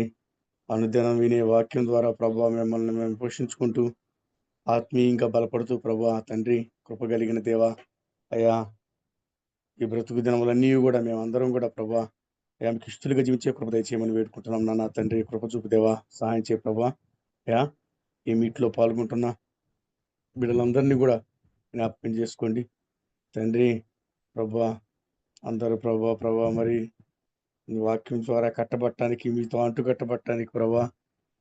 అనుదినం వినే వాక్యం ద్వారా ప్రభా మిమ్మల్ని మేము పోషించుకుంటూ ఆత్మీయంగా బలపడుతూ ప్రభా తండ్రి కృప కలిగిన దేవా అయ్యా ఈ బ్రతుకు దినములన్నీ కూడా మేమందరం కూడా ప్రభా అయ్యా మీకు ఇష్టలుగా జీవించే కృప దయచేయమని వేడుకుంటున్నాం నాన్న తండ్రి. కృప చూపు దేవా, సహాయం చేయ ప్రభా. అయ్యా ఈ మీట్లో పాల్గొంటున్న బిడ్డలందరినీ కూడా జ్ఞాపకం చేసుకోండి తండ్రి. ప్రభా అందరూ ప్రభా మరి వాక్యం ద్వారా కట్టబట్టడానికి, మీతో అంటు కట్టబట్టడానికి ప్రభా,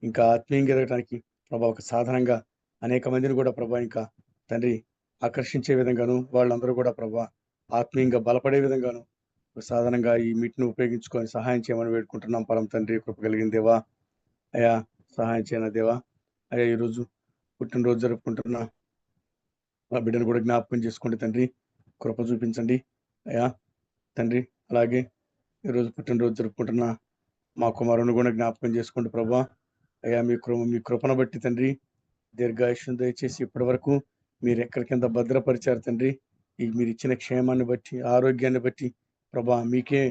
ఇంకా ఆత్మీయంగా ఎదగడానికి ప్రభా ఒక సాధనంగా అనేక మందిని కూడా ప్రభా ఇంకా తండ్రి ఆకర్షించే విధంగాను, వాళ్ళందరూ కూడా ప్రభా ఆత్మీయంగా బలపడే విధంగాను ఒక సాధనంగా ఈ మీట్ను ఉపయోగించుకొని సహాయం చేయమని వేడుకుంటున్నాం పరమ తండ్రి. కృప కలిగిన దేవా అయ్యా సహాయం చేయన దేవా అయ్యా ఈరోజు పుట్టినరోజు జరుపుకుంటున్న ఆ బిడ్డను కూడా జ్ఞాపకం చేసుకోండి తండ్రి. కృప చూపించండి అయ్యా తండ్రి. అలాగే ఈరోజు పుట్టినరోజు జరుపుకుంటున్న మా కుమారుని కూడా జ్ఞాపకం చేసుకోండి ప్రభా. అయ్యా మీ కృపను బట్టి తండ్రి దీర్ఘాయుష్యం దయచేసి ఇప్పటి వరకు మీరు ఎక్కడి కింద భద్రపరిచారు తండ్రి. ఈ మీరు ఇచ్చిన క్షేమాన్ని బట్టి, ఆరోగ్యాన్ని బట్టి ప్రభా మీకే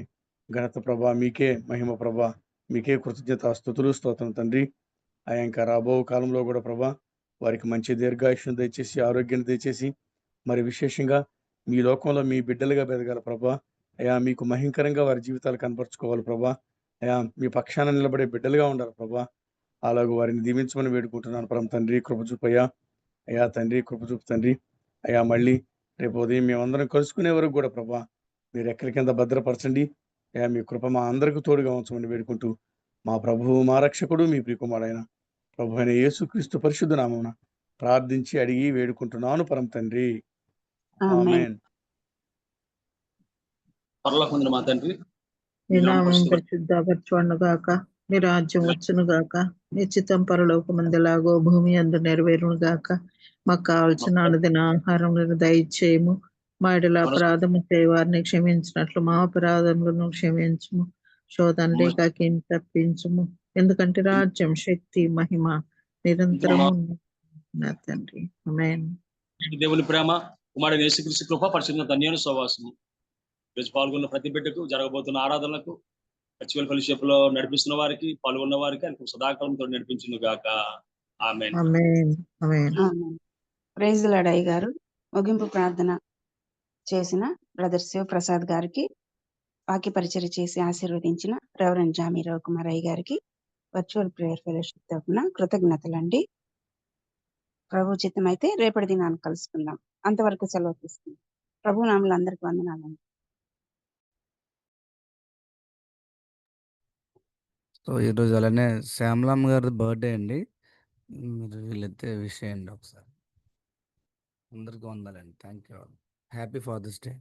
ఘనత ప్రభా, మీకే మహిమ ప్రభా, మీకే కృతజ్ఞత స్తుతులు స్తోత్రం తండ్రి. అయ్యా ఇంకా రాబో కాలంలో కూడా ప్రభా వారికి మంచి దీర్ఘాయుష్యం దయచేసి, ఆరోగ్యాన్ని దయచేసి, మరి విశేషంగా మీ లోకంలో మీ బిడ్డలుగా పెరగాల ప్రభా. అయ్యా మీకు మహింకరంగా వారి జీవితాలు కనపరుచుకోవాలి ప్రభా. అయ్యా మీ పక్షాన నిలబడే బిడ్డలుగా ఉండాలి ప్రభా. అలాగూ వారిని దీవించమని వేడుకుంటున్నాను పరమ తండ్రి. కృప చూపయ్యా. అయ్యా తండ్రి, కృప చూపు తండ్రి. అయ్యా మళ్ళీ రేపు ఉదయం మేమందరం కలుసుకునే వరకు కూడా ప్రభా మీరు ఎక్కడి కింద భద్రపరచండి. అయ్యా మీ కృప మా అందరికీ తోడుగా ఉంచమని వేడుకుంటూ మా ప్రభువు, మా రక్షకుడు, మీ ప్రియకుమారుడైన ప్రభు అయిన యేసుక్రీస్తు పరిశుద్ధ నామమున ప్రార్థించి అడిగి వేడుకుంటున్నాను పరమ తండ్రి. ఆమేన్. ఆమేన్. పరలోకమందున మా తండ్రి, మీ నామం పరిశుద్ధపరచబడును గాక, మీ రాజ్యం వచ్చును గాక, మీ చిత్తం పరలోకమందులాగో భూమి అందు నెరవేరును గాక. మాకు కావలసిన అనుదిన ఆహారం దయచేయము. మా ఎడల అపరాధము చేయవారిని క్షమించినట్లు మా అపరాధములను క్షమించుము. శోధనలేక తప్పించుము. ఎందుకంటే రాజ్యం, శక్తి, మహిమ నిరంతరము నా తండ్రి. ఆమేన్. దేవుని ప్రేమ, కుమారుడు యేసుక్రీస్తు కృప, పరిశుద్ధ ధన్యాను సహవాసము ఈరోజు పాల్గొన్న ప్రతి బిడ్డకు, జరగబోతున్న ఆరాధనలకు, వర్చువల్ ఫెలోషిప్ లో నడిపిస్తున్న వారికి, పాల్గొన్న వారికి ఆయన సదాకాలంతో నడిపించును గాక. ఆమేన్. ఆమేన్. ఆమేన్. ఆమేన్. ప్రైజ్ లార్డ్ అయ్య గారు ముగింపు ప్రార్థన చేసిన బ్రదర్ శివప్రసాద్ గారికి, వాక్య పరిచర్య చేసి ఆశీర్వదించిన రెవరెండ్ జామీ రవికుమార్ అయ్య గారికి వర్చువల్ ప్రేయర్ ఫెలోషిప్ తరఫున కృతజ్ఞతలండి. ప్రభు చిత్తం అయితే రేపటి దినాన్ని కలుసుకుందాం. అంతవరకు సెలవు తీసుకుందాం. ప్రభు నామములు అందరికి వందనాలండి. సో ఈరోజు అలానే శ్యామలమ్మ గారి బర్త్డే అండి. మీరు వీళ్ళైతే విష్ చేయండి ఒకసారి. అందరికీ వందాలండి. Thank you. Happy Father's day.